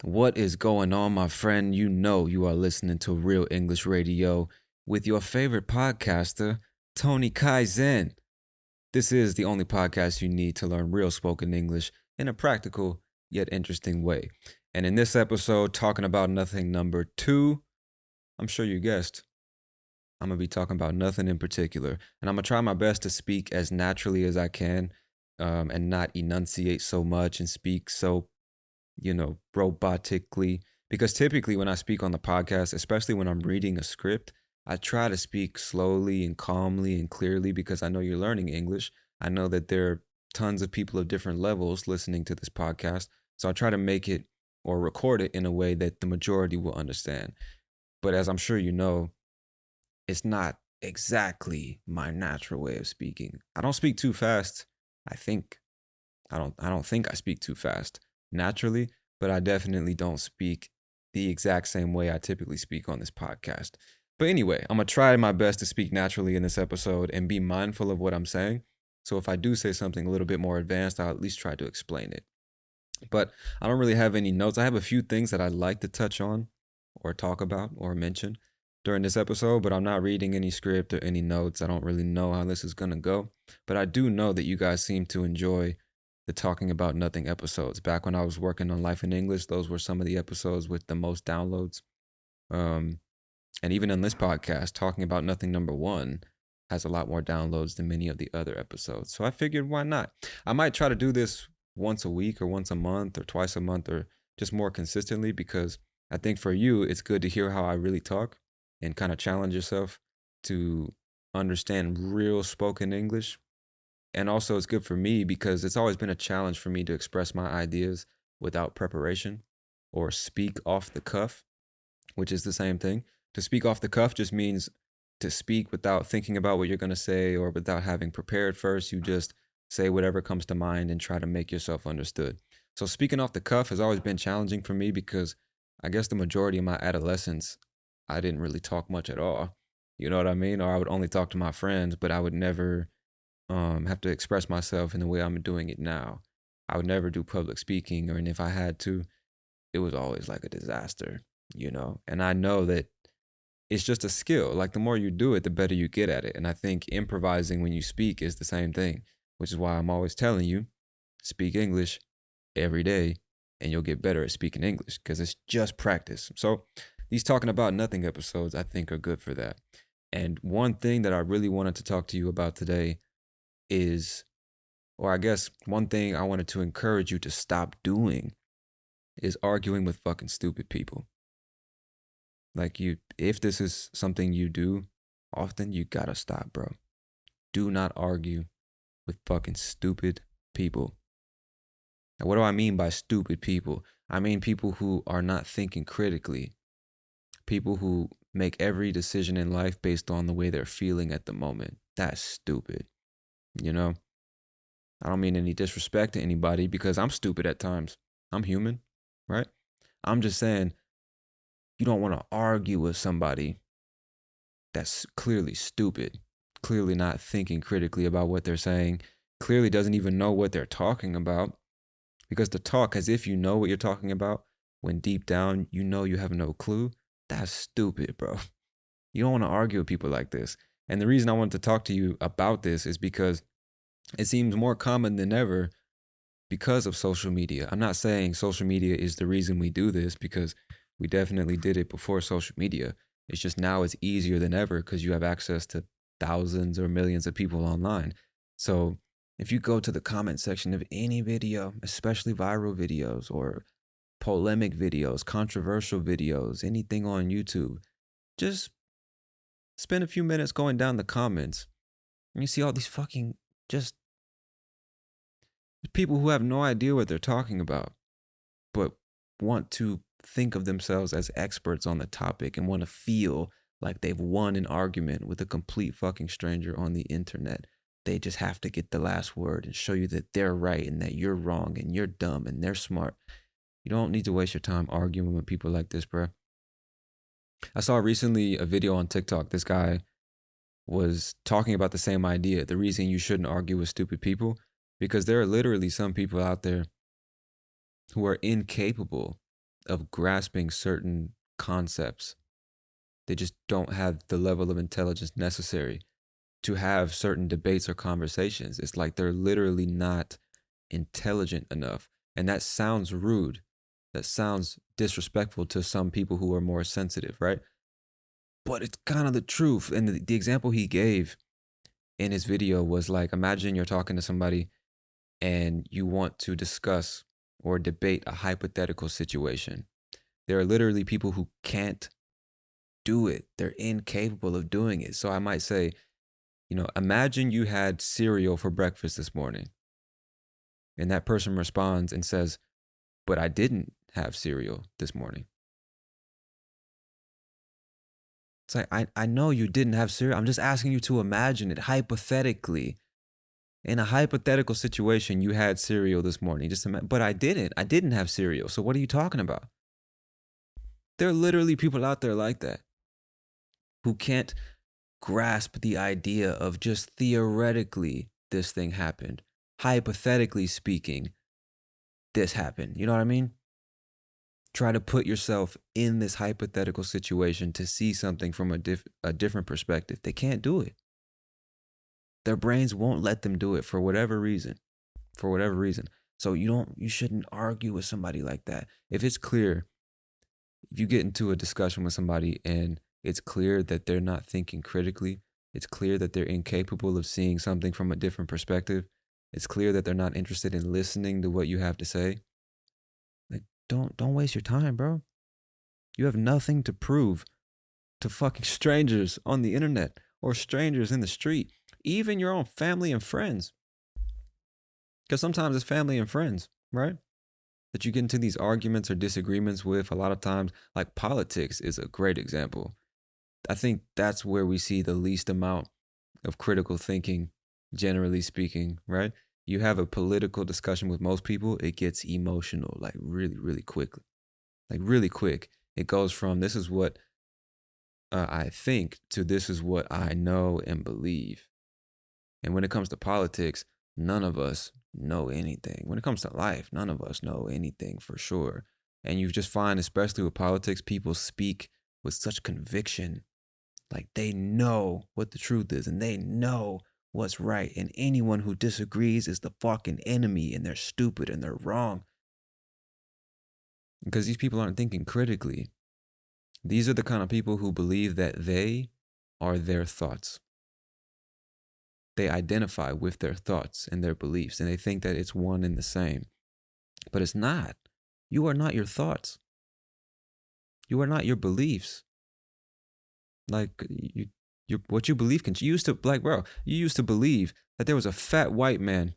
What is going on, my friend? You know you are listening to Real English Radio with your favorite podcaster, Tony Kaizen. This is the only podcast you need to learn real spoken English in a practical yet interesting way. And in this episode, talking about nothing number 2, I'm sure you guessed, I'm going to be talking about nothing in particular. And I'm going to try my best to speak as naturally as I can and not enunciate so much and speak so robotically. Because typically when I speak on the podcast, especially when I'm reading a script, I try to speak slowly and calmly and clearly because I know you're learning English. I know that there are tons of people of different levels listening to this podcast. So I try to make it or record it in a way that the majority will understand. But as I'm sure you know, it's not exactly my natural way of speaking. I don't speak too fast. I think I don't think I speak too fast naturally, but I definitely don't speak the exact same way I typically speak on this podcast. But anyway, I'm gonna try my best to speak naturally in this episode and be mindful of what I'm saying. So if I do say something a little bit more advanced, I'll at least try to explain it. But I don't really have any notes. I have a few things that I'd like to touch on or talk about or mention during this episode, but I'm not reading any script or any notes. I don't really know how this is going to go. But I do know that you guys seem to enjoy the Talking About Nothing episodes. Back when I was working on Life in English, those were some of the episodes with the most downloads. Um, and even in this podcast, Talking About Nothing number 1 has a lot more downloads than many of the other episodes. So I figured, why not? I might try to do this once a week or once a month or twice a month or just more consistently because I think for you, it's good to hear how I really talk and kind of challenge yourself to understand real spoken English. And also, it's good for me because it's always been a challenge for me to express my ideas without preparation or speak off the cuff, which is the same thing. To speak off the cuff just means to speak without thinking about what you're going to say or without having prepared first. You just say whatever comes to mind and try to make yourself understood. So, speaking off the cuff has always been challenging for me because I guess the majority of my adolescence, I didn't really talk much at all. You know what I mean? Or I would only talk to my friends, but I would never have to express myself in the way I'm doing it now. I would never do public speaking, or and if I had to, it was always like a disaster. And I know that it's just a skill. Like the more you do it, the better you get at it. And I think improvising when you speak is the same thing, which is why I'm always telling you speak English every day and you'll get better at speaking English because it's just practice. So these Talking About Nothing episodes, I think, are good for that. And one thing that I really wanted to talk to you about today is, or I guess one thing I wanted to encourage you to stop doing is arguing with fucking stupid people. Like if this is something you do often, you gotta stop, bro. Do not argue with fucking stupid people. Now, what do I mean by stupid people? I mean people who are not thinking critically, people who make every decision in life based on the way they're feeling at the moment. That's stupid. You know, I don't mean any disrespect to anybody because I'm stupid at times. I'm human, right? I'm just saying you don't want to argue with somebody that's clearly stupid, clearly not thinking critically about what they're saying, clearly doesn't even know what they're talking about. Because to talk as if you know what you're talking about when deep down you know you have no clue, that's stupid, bro. You don't want to argue with people like this. And the reason I wanted to talk to you about this is because it seems more common than ever because of social media. I'm not saying social media is the reason we do this because we definitely did it before social media. It's just now it's easier than ever because you have access to thousands or millions of people online. So if you go to the comment section of any video, especially viral videos or polemic videos, controversial videos, anything on YouTube, just spend a few minutes going down the comments and you see all these fucking just people who have no idea what they're talking about, but want to think of themselves as experts on the topic and want to feel like they've won an argument with a complete fucking stranger on the internet. They just have to get the last word and show you that they're right and that you're wrong and you're dumb and they're smart. You don't need to waste your time arguing with people like this, bro. I saw recently a video on TikTok. This guy was talking about the same idea. The reason you shouldn't argue with stupid people, because there are literally some people out there who are incapable of grasping certain concepts. They just don't have the level of intelligence necessary to have certain debates or conversations. It's like they're literally not intelligent enough. And that sounds rude. That sounds disrespectful to some people who are more sensitive, right? But it's kind of the truth. And the example he gave in his video was like, imagine you're talking to somebody and you want to discuss or debate a hypothetical situation. There are literally people who can't do it. They're incapable of doing it. So I might say, imagine you had cereal for breakfast this morning. And that person responds and says, but I didn't have cereal this morning. It's like, I know you didn't have cereal. I'm just asking you to imagine it hypothetically. In a hypothetical situation, you had cereal this morning. But I didn't. I didn't have cereal. So what are you talking about? There are literally people out there like that who can't grasp the idea of just theoretically this thing happened. Hypothetically speaking, this happened. You know what I mean? Try to put yourself in this hypothetical situation to see something from a different perspective. They can't do it. Their brains won't let them do it for whatever reason. So you shouldn't argue with somebody like that. If it's clear, if you get into a discussion with somebody and it's clear that they're not thinking critically, it's clear that they're incapable of seeing something from a different perspective, it's clear that they're not interested in listening to what you have to say, like, don't waste your time, bro. You have nothing to prove to fucking strangers on the internet or strangers in the street, even your own family and friends. Because sometimes it's family and friends, right? That you get into these arguments or disagreements with. A lot of times, like politics is a great example. I think that's where we see the least amount of critical thinking, generally speaking, right? You have a political discussion with most people, it gets emotional, like really, really quickly. Like really quick. It goes from this is what I think to this is what I know and believe. And when it comes to politics, none of us know anything. When it comes to life, none of us know anything for sure. And you just find, especially with politics, people speak with such conviction. Like they know what the truth is and they know what's right. And anyone who disagrees is the fucking enemy and they're stupid and they're wrong. Because these people aren't thinking critically. These are the kind of people who believe that they are their thoughts. They identify with their thoughts and their beliefs, and they think that it's one and the same. But it's not. You are not your thoughts. You are not your beliefs. Like, what you believe can. You used to believe that there was a fat white man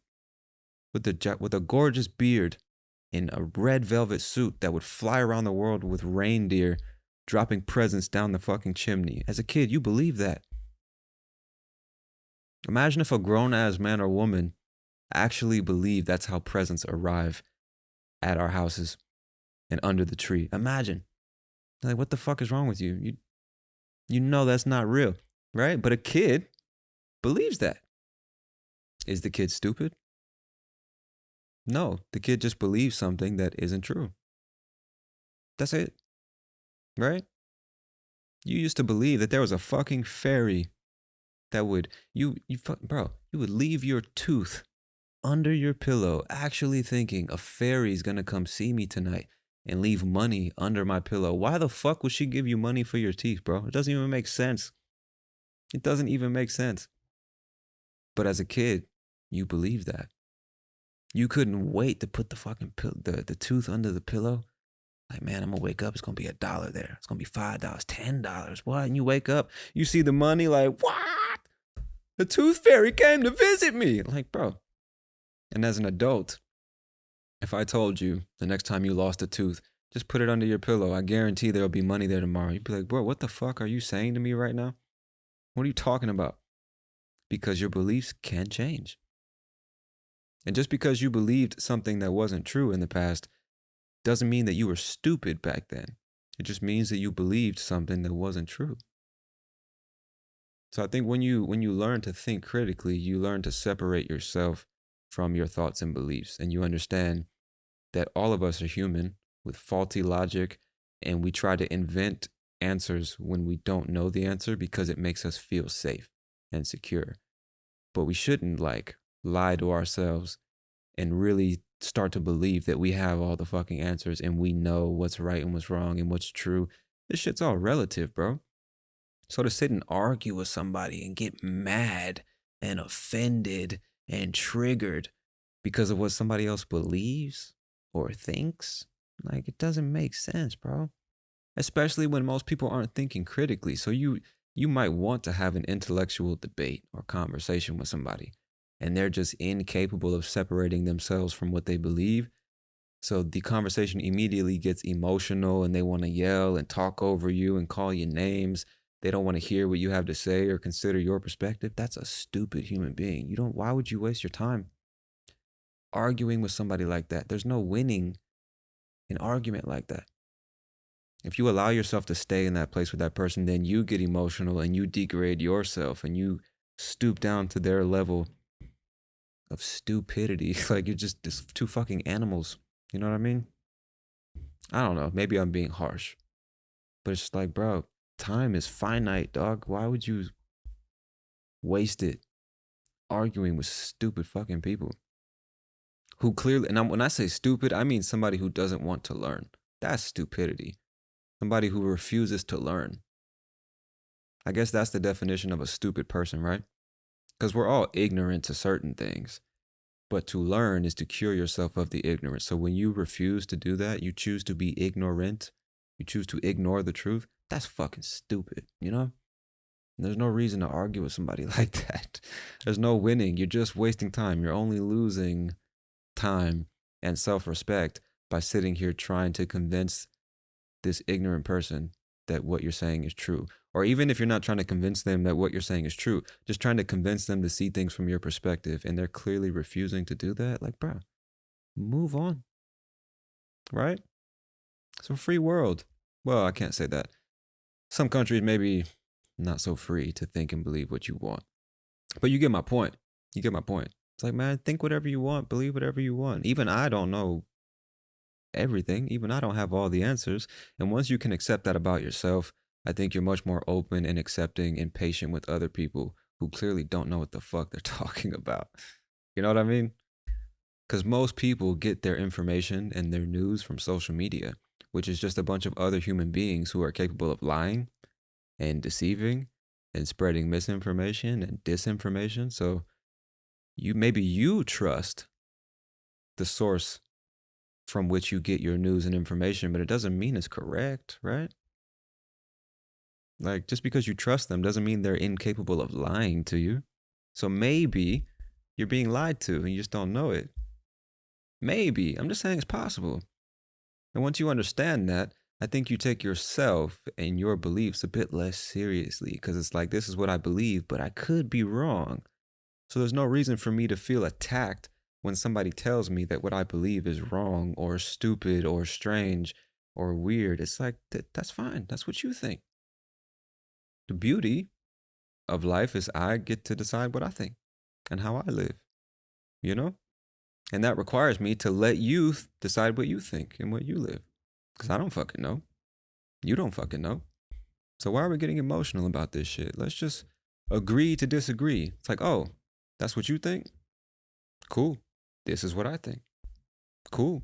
with a gorgeous beard in a red velvet suit that would fly around the world with reindeer dropping presents down the fucking chimney. As a kid, you believed that. Imagine if a grown-ass man or woman actually believed that's how presents arrive at our houses and under the tree. Imagine. Like, what the fuck is wrong with you? You know that's not real, right? But a kid believes that. Is the kid stupid? No, the kid just believes something that isn't true. That's it, right? You used to believe that there was a fucking fairy that would, you would leave your tooth under your pillow, actually thinking a fairy's gonna come see me tonight and leave money under my pillow. Why the fuck would she give you money for your teeth, bro? It doesn't even make sense. It doesn't even make sense. But as a kid, you believed that. You couldn't wait to put the fucking the tooth under the pillow. Like, man, I'm gonna wake up. It's gonna be $1 there. It's gonna be $5, $10. What? And you wake up, you see the money. Like, what? The tooth fairy came to visit me. Like, bro. And as an adult, if I told you the next time you lost a tooth, just put it under your pillow, I guarantee there'll be money there tomorrow. You'd be like, bro, what the fuck are you saying to me right now? What are you talking about? Because your beliefs can change. And just because you believed something that wasn't true in the past doesn't mean that you were stupid back then. It just means that you believed something that wasn't true. So I think when you learn to think critically, you learn to separate yourself from your thoughts and beliefs, and you understand that all of us are human. with faulty logic, and we try to invent answers when we don't know the answer because it makes us feel safe and secure. But we shouldn't like lie to ourselves and really start to believe that we have all the fucking answers and we know what's right and what's wrong and what's true. This shit's all relative, bro. So to sit and argue with somebody and get mad and offended and triggered because of what somebody else believes or thinks, like, it doesn't make sense, bro. Especially when most people aren't thinking critically. So you might want to have an intellectual debate or conversation with somebody, and they're just incapable of separating themselves from what they believe. So the conversation immediately gets emotional and they want to yell and talk over you and call you names. They don't want to hear what you have to say or consider your perspective. That's a stupid human being. Why would you waste your time arguing with somebody like that? There's no winning an argument like that. If you allow yourself to stay in that place with that person, then you get emotional and you degrade yourself and you stoop down to their level of stupidity. Like you're just two fucking animals. You know what I mean? I don't know. Maybe I'm being harsh. But it's just like, bro, time is finite, dog. Why would you waste it arguing with stupid fucking people who clearly, and when I say stupid, I mean somebody who doesn't want to learn. That's stupidity. Somebody who refuses to learn. I guess that's the definition of a stupid person, right? Because we're all ignorant to certain things. But to learn is to cure yourself of the ignorance. So when you refuse to do that, you choose to be ignorant, you choose to ignore the truth, that's fucking stupid, you know? And there's no reason to argue with somebody like that. There's no winning. You're just wasting time. You're only losing time and self-respect by sitting here trying to convince this ignorant person that what you're saying is true. Or even if you're not trying to convince them that what you're saying is true, just trying to convince them to see things from your perspective, and they're clearly refusing to do that. Like, bro, move on. Right? It's a free world. Well, I can't say that. Some countries maybe not so free to think and believe what you want. But you get my point. You get my point. It's like, man, think whatever you want, believe whatever you want. Even I don't know everything. Even I don't have all the answers. And once you can accept that about yourself, I think you're much more open and accepting and patient with other people who clearly don't know what the fuck they're talking about. You know what I mean? Because most people get their information and their news from social media, which is just a bunch of other human beings who are capable of lying and deceiving and spreading misinformation and disinformation. So maybe you trust the source from which you get your news and information, but it doesn't mean it's correct, right? Like, just because you trust them doesn't mean they're incapable of lying to you. So maybe you're being lied to and you just don't know it. Maybe. I'm just saying it's possible. And once you understand that, I think you take yourself and your beliefs a bit less seriously, because it's like, this is what I believe, but I could be wrong. So there's no reason for me to feel attacked when somebody tells me that what I believe is wrong or stupid or strange or weird. It's like, that's fine. That's what you think. The beauty of life is I get to decide what I think and how I live, you know? And that requires me to let you decide what you think and what you live. Because I don't fucking know. You don't fucking know. So why are we getting emotional about this shit? Let's just agree to disagree. It's like, oh, that's what you think? Cool. This is what I think. Cool.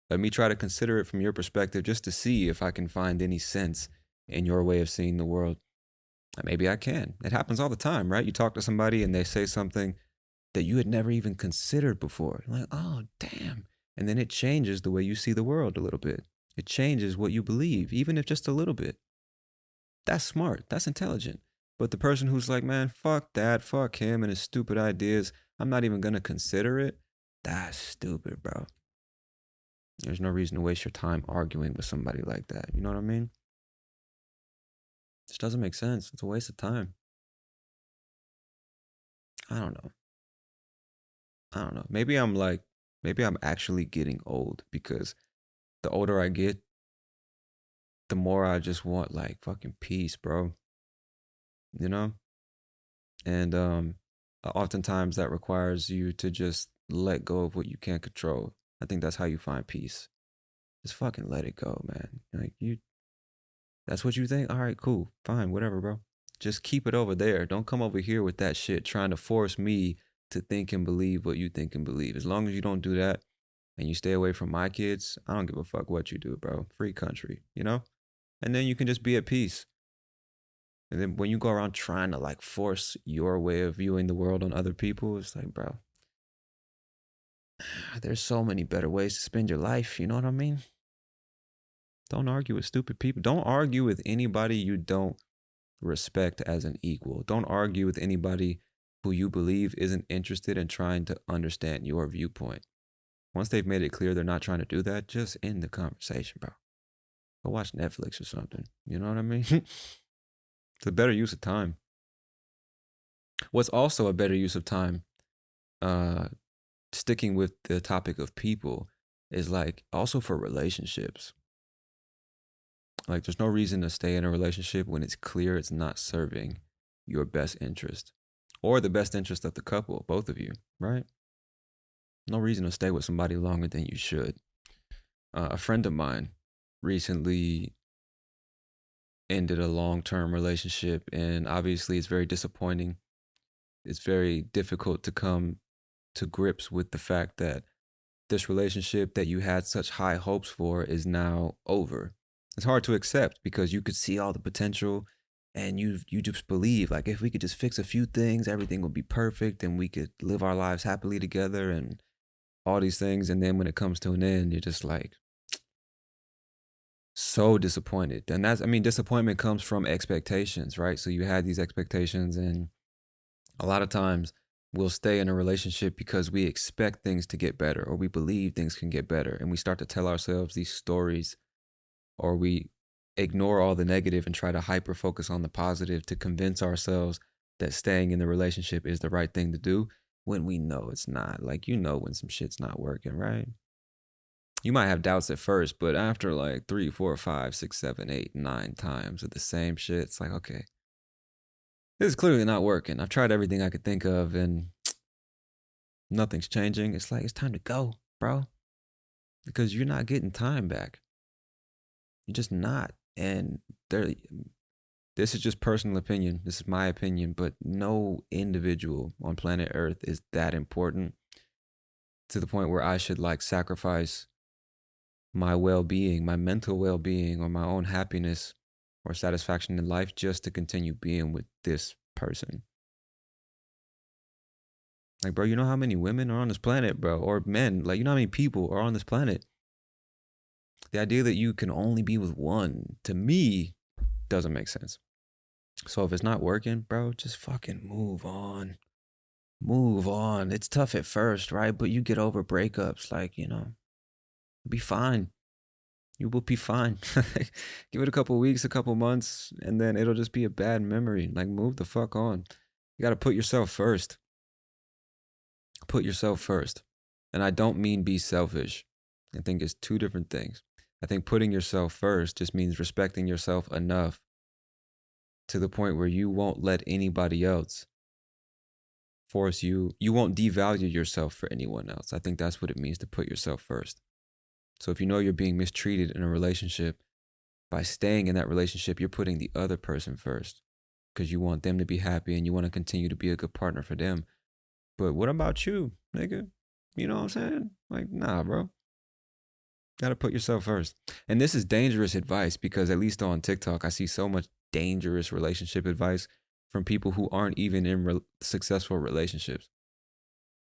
Let me try to consider it from your perspective just to see if I can find any sense in your way of seeing the world. Maybe I can. It happens all the time, right? You talk to somebody and they say something that you had never even considered before. You're like, oh, damn. And then it changes the way you see the world a little bit. It changes what you believe, even if just a little bit. That's smart. That's intelligent. But the person who's like, man, fuck that, fuck him and his stupid ideas, I'm not even going to consider it. That's stupid, bro. There's no reason to waste your time arguing with somebody like that. You know what I mean? This doesn't make sense. It's a waste of time. I don't know. Maybe I'm actually getting old, because the older I get, the more I just want like fucking peace, bro. You know? And oftentimes that requires you to just let go of what you can't control. I think that's how you find peace. Just fucking let it go, man. Like that's what you think? All right, cool. Fine, whatever, bro. Just keep it over there. Don't come over here with that shit trying to force me to think and believe what you think and believe. As long as you don't do that and you stay away from my kids, I don't give a fuck what you do, bro. Free country, you know? And then you can just be at peace. And then when you go around trying to like force your way of viewing the world on other people, it's like, bro, there's so many better ways to spend your life. You know what I mean? Don't argue with stupid people. Don't argue with anybody you don't respect as an equal. Don't argue with anybody who you believe isn't interested in trying to understand your viewpoint. Once they've made it clear they're not trying to do that, just end the conversation, bro. Go watch Netflix or something. You know what I mean? It's a better use of time. What's also a better use of time, sticking with the topic of people, is like also for relationships. Like there's no reason to stay in a relationship when it's clear it's not serving your best interest or the best interest of the couple, both of you, right? No reason to stay with somebody longer than you should. A friend of mine recently ended a long-term relationship, and obviously it's very disappointing. It's very difficult to come to grips with the fact that this relationship that you had such high hopes for is now over. It's hard to accept because you could see all the potential and you just believe like if we could just fix a few things, everything would be perfect and we could live our lives happily together and all these things. And then when it comes to an end, you're just like so disappointed. And disappointment comes from expectations, right? So you had these expectations, and a lot of times we'll stay in a relationship because we expect things to get better or we believe things can get better. And we start to tell ourselves these stories, or we ignore all the negative and try to hyper focus on the positive to convince ourselves that staying in the relationship is the right thing to do when we know it's not. Like, you know when some shit's not working, right? You might have doubts at first, but after like 3, 4, 5, 6, 7, 8, 9 times of the same shit, it's like, okay, this is clearly not working. I've tried everything I could think of and nothing's changing. It's like, it's time to go, bro. Because you're not getting time back. You're just not. And this is just personal opinion. This is my opinion, but no individual on planet Earth is that important to the point where I should like sacrifice my well-being, my mental well-being, or my own happiness or satisfaction in life just to continue being with this person. Like, bro, you know how many women are on this planet, bro, or men? Like, you know how many people are on this planet? The idea that you can only be with one, to me, doesn't make sense. So if it's not working, bro, just fucking move on. Move on. It's tough at first, right? But you get over breakups, like, you know, be fine. You will be fine. Give it a couple weeks, a couple months, and then it'll just be a bad memory. Like, move the fuck on. You got to put yourself first. Put yourself first. And I don't mean be selfish. I think it's two different things. I think putting yourself first just means respecting yourself enough to the point where you won't let anybody else force you. You won't devalue yourself for anyone else. I think that's what it means to put yourself first. So if you know you're being mistreated in a relationship, by staying in that relationship, you're putting the other person first because you want them to be happy and you want to continue to be a good partner for them. But what about you, nigga? You know what I'm saying? Like, nah, bro. Gotta put yourself first. And this is dangerous advice because at least on TikTok, I see so much dangerous relationship advice from people who aren't even in successful relationships.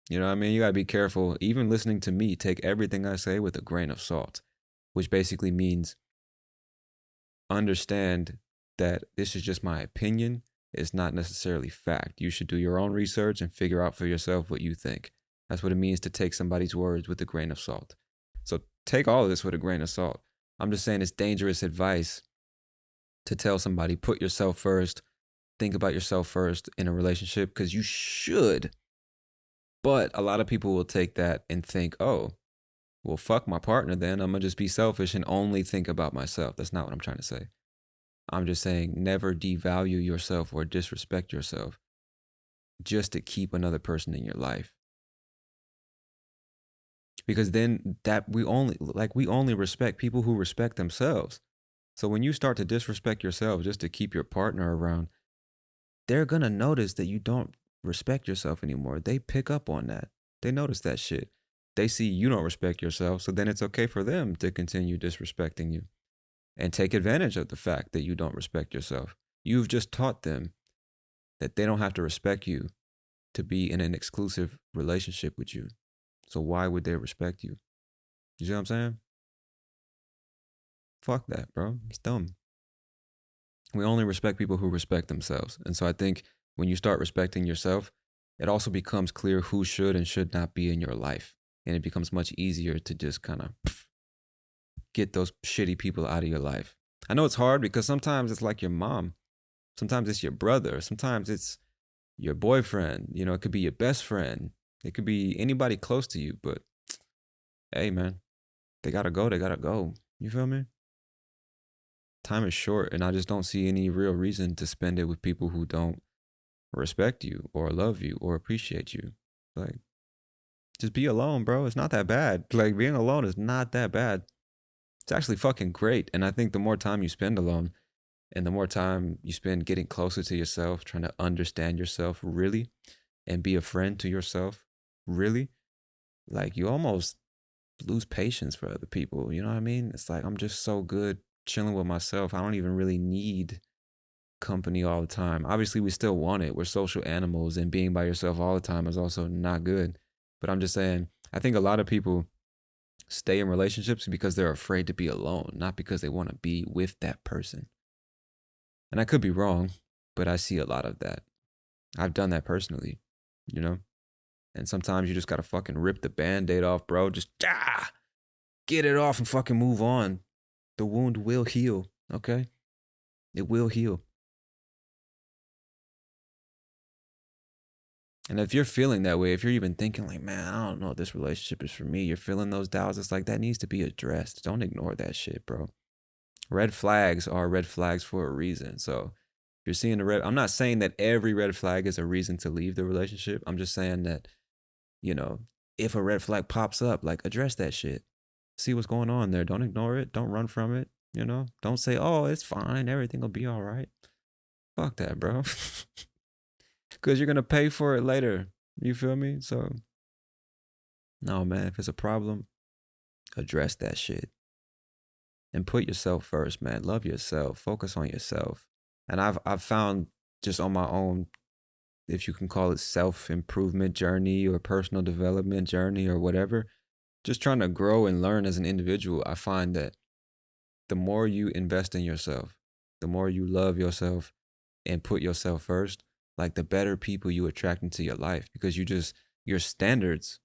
You know what I mean? You gotta be careful. Even listening to me, take everything I say with a grain of salt, which basically means understand that this is just my opinion. It's not necessarily fact. You should do your own research and figure out for yourself what you think. That's what it means to take somebody's words with a grain of salt. So take all of this with a grain of salt. I'm just saying it's dangerous advice to tell somebody, put yourself first, think about yourself first in a relationship, because you should. But a lot of people will take that and think, oh, well, fuck my partner then. I'm going to just be selfish and only think about myself. That's not what I'm trying to say. I'm just saying never devalue yourself or disrespect yourself just to keep another person in your life. because then that we only respect people who respect themselves. So when you start to disrespect yourself just to keep your partner around, they're gonna notice that you don't respect yourself anymore. They pick up on that. They notice that shit. They see you don't respect yourself, so then it's okay for them to continue disrespecting you and take advantage of the fact that you don't respect yourself. You've just taught them that they don't have to respect you to be in an exclusive relationship with you. So why would they respect you? You see what I'm saying? Fuck that, bro. It's dumb. We only respect people who respect themselves. And so I think when you start respecting yourself, it also becomes clear who should and should not be in your life. And it becomes much easier to just kind of get those shitty people out of your life. I know it's hard because sometimes it's like your mom. Sometimes it's your brother. Sometimes it's your boyfriend. You know, it could be your best friend. It could be anybody close to you. But hey, man, they gotta go. They gotta go. You feel me? Time is short, and I just don't see any real reason to spend it with people who don't respect you or love you or appreciate you. Like, just be alone, bro. It's not that bad. Like, being alone is not that bad. It's actually fucking great. And I think the more time you spend alone and the more time you spend getting closer to yourself, trying to understand yourself really and be a friend to yourself really, like, you almost lose patience for other people. You know what I mean? It's like, I'm just so good chilling with myself. I don't even really need company all the time. Obviously, we still want it. We're social animals, and being by yourself all the time is also not good. But I'm just saying, I think a lot of people stay in relationships because they're afraid to be alone, not because they want to be with that person. And I could be wrong, but I see a lot of that. I've done that personally, you know? And sometimes you just gotta fucking rip the band-aid off, bro. Just get it off and fucking move on. The wound will heal, okay? It will heal. And if you're feeling that way, if you're even thinking like, man, I don't know if this relationship is for me, you're feeling those doubts, it's like that needs to be addressed. Don't ignore that shit, bro. Red flags are red flags for a reason. So if you're seeing the red, I'm not saying that every red flag is a reason to leave the relationship. I'm just saying that, you know, if a red flag pops up, like, address that shit. See what's going on there. Don't ignore it. Don't run from it. You know, don't say, oh, it's fine. Everything will be all right. Fuck that, bro. Because you're going to pay for it later. You feel me? So, no, man, if it's a problem, address that shit. And put yourself first, man. Love yourself. Focus on yourself. And I've found just on my own, if you can call it self-improvement journey or personal development journey or whatever, just trying to grow and learn as an individual, I find that the more you invest in yourself, the more you love yourself and put yourself first, like, the better people you attract into your life, because your standards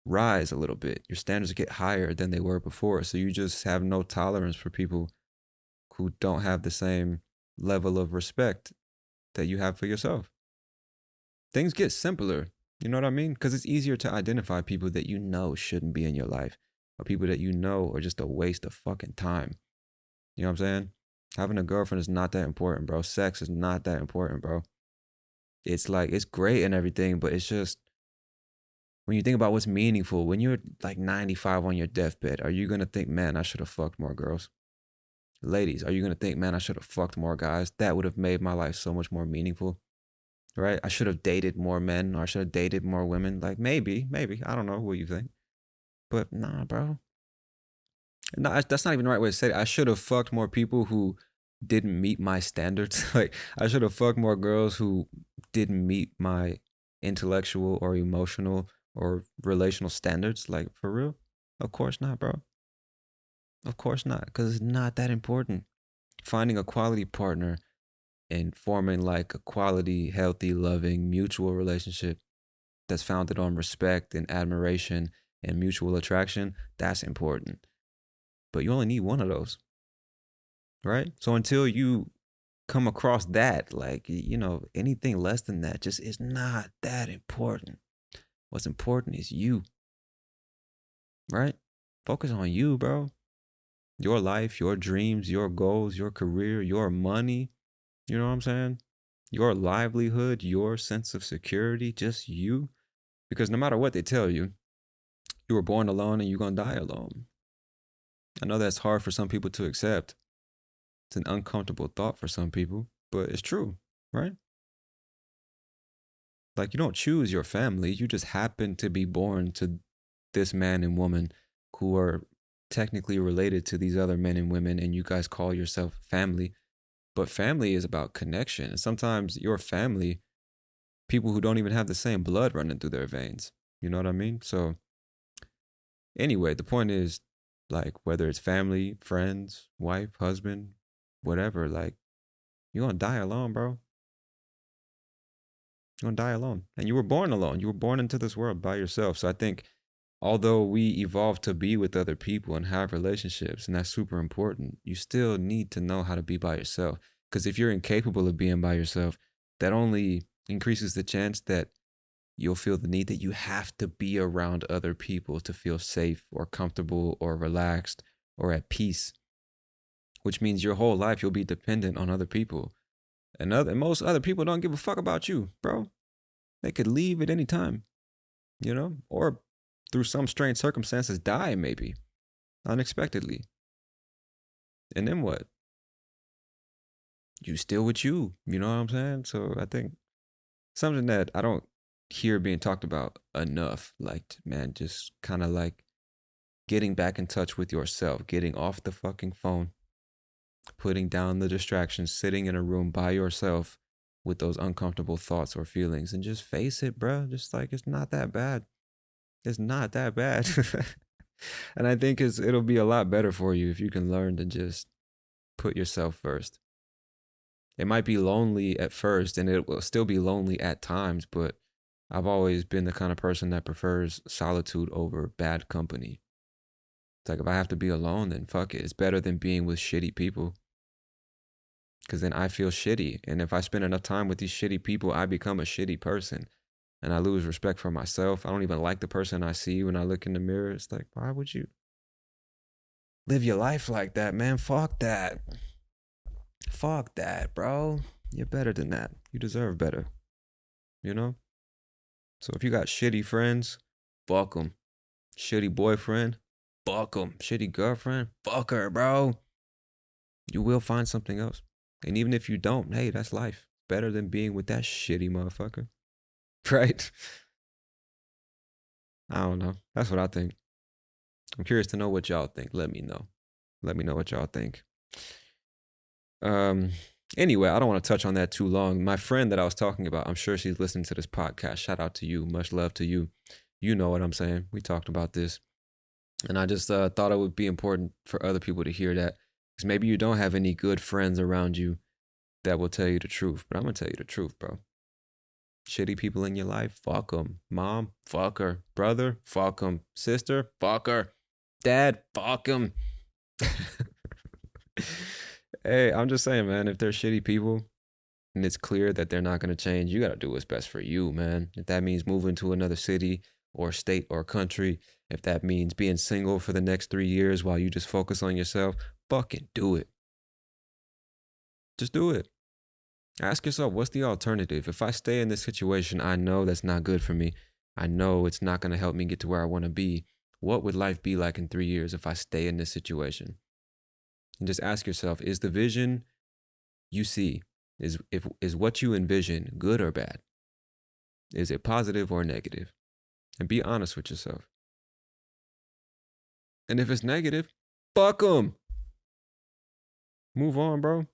rise a little bit. Your standards get higher than they were before. So you just have no tolerance for people who don't have the same level of respect that you have for yourself. Things get simpler. You know what I mean? Because it's easier to identify people that you know shouldn't be in your life, or people that you know are just a waste of fucking time. You know what I'm saying? Having a girlfriend is not that important, bro. Sex is not that important, bro. It's like, it's great and everything, but it's just, when you think about what's meaningful, when you're like 95 on your deathbed, are you going to think, man, I should have fucked more girls? Ladies, are you going to think, man, I should have fucked more guys? That would have made my life so much more meaningful, right? I should have dated more men, or I should have dated more women. Like, maybe. I don't know what you think. But nah, bro. No, that's not even the right way to say it. I should have fucked more people who didn't meet my standards. Like, I should have fucked more girls who didn't meet my intellectual or emotional or relational standards. Like, for real? Of course not, bro. Of course not, because it's not that important. Finding a quality partner and forming like a quality, healthy, loving, mutual relationship that's founded on respect and admiration and mutual attraction, that's important. But you only need one of those, right? So until you come across that, like, you know, anything less than that just is not that important. What's important is you, right? Focus on you, bro. Your life, your dreams, your goals, your career, your money. You know what I'm saying? Your livelihood, your sense of security, just you. Because no matter what they tell you, You were born alone and you're going to die alone. I know that's hard for some people to accept. It's an uncomfortable thought for some people, but it's true, right? Like, you don't choose your family. You just happen to be born to this man and woman who are technically related to these other men and women, and you guys call yourself family. But family is about connection. And sometimes your family, people who don't even have the same blood running through their veins. You know what I mean? So, anyway, the point is, like, whether it's family, friends, wife, husband, whatever, like, you're going to die alone, bro. You're going to die alone. And you were born alone. You were born into this world by yourself. So I think although we evolve to be with other people and have relationships, and that's super important, you still need to know how to be by yourself. Because if you're incapable of being by yourself, that only increases the chance that you'll feel the need that you have to be around other people to feel safe or comfortable or relaxed or at peace, which means your whole life you'll be dependent on other people. And most other people don't give a fuck about you, bro. They could leave at any time, or through some strange circumstances die maybe unexpectedly. And then what? You still with you, you know what I'm saying? So I think something that I don't hear being talked about enough, like, man, just kind of like getting back in touch with yourself, getting off the fucking phone, putting down the distractions, sitting in a room by yourself with those uncomfortable thoughts or feelings, and just face it, bro. Just like, it's not that bad. It's not that bad. And I think it'll be a lot better for you if you can learn to just put yourself first. It might be lonely at first, and it will still be lonely at times, but I've always been the kind of person that prefers solitude over bad company. It's like, if I have to be alone, then fuck it. It's better than being with shitty people. Because then I feel shitty. And if I spend enough time with these shitty people, I become a shitty person. And I lose respect for myself. I don't even like the person I see when I look in the mirror. It's like, why would you live your life like that, man? Fuck that. Fuck that, bro. You're better than that. You deserve better. You know? So if you got shitty friends, fuck them. Shitty boyfriend, fuck them. Shitty girlfriend, fuck her, bro. You will find something else. And even if you don't, hey, that's life. Better than being with that shitty motherfucker. Right? I don't know. That's what I think. I'm curious to know what y'all think. Let me know. Let me know what y'all think. Anyway, I don't want to touch on that too long. My friend that I was talking about, I'm sure she's listening to this podcast. Shout out to you. Much love to you. You know what I'm saying. We talked about this. And I just thought it would be important for other people to hear that. Because maybe you don't have any good friends around you that will tell you the truth. But I'm going to tell you the truth, bro. Shitty people in your life, fuck them. Mom, fuck her. Brother, fuck him. Sister, fuck her. Dad, fuck him. Hey, I'm just saying, man, if they're shitty people and it's clear that they're not going to change, you got to do what's best for you, man. If that means moving to another city or state or country, if that means being single for the next 3 years while you just focus on yourself, fucking do it. Just do it. Ask yourself, what's the alternative? If I stay in this situation, I know that's not good for me. I know it's not going to help me get to where I want to be. What would life be like in 3 years if I stay in this situation? And just ask yourself, is the vision you see, is what you envision good or bad? Is it positive or negative? And be honest with yourself. And if it's negative, fuck them. Move on, bro.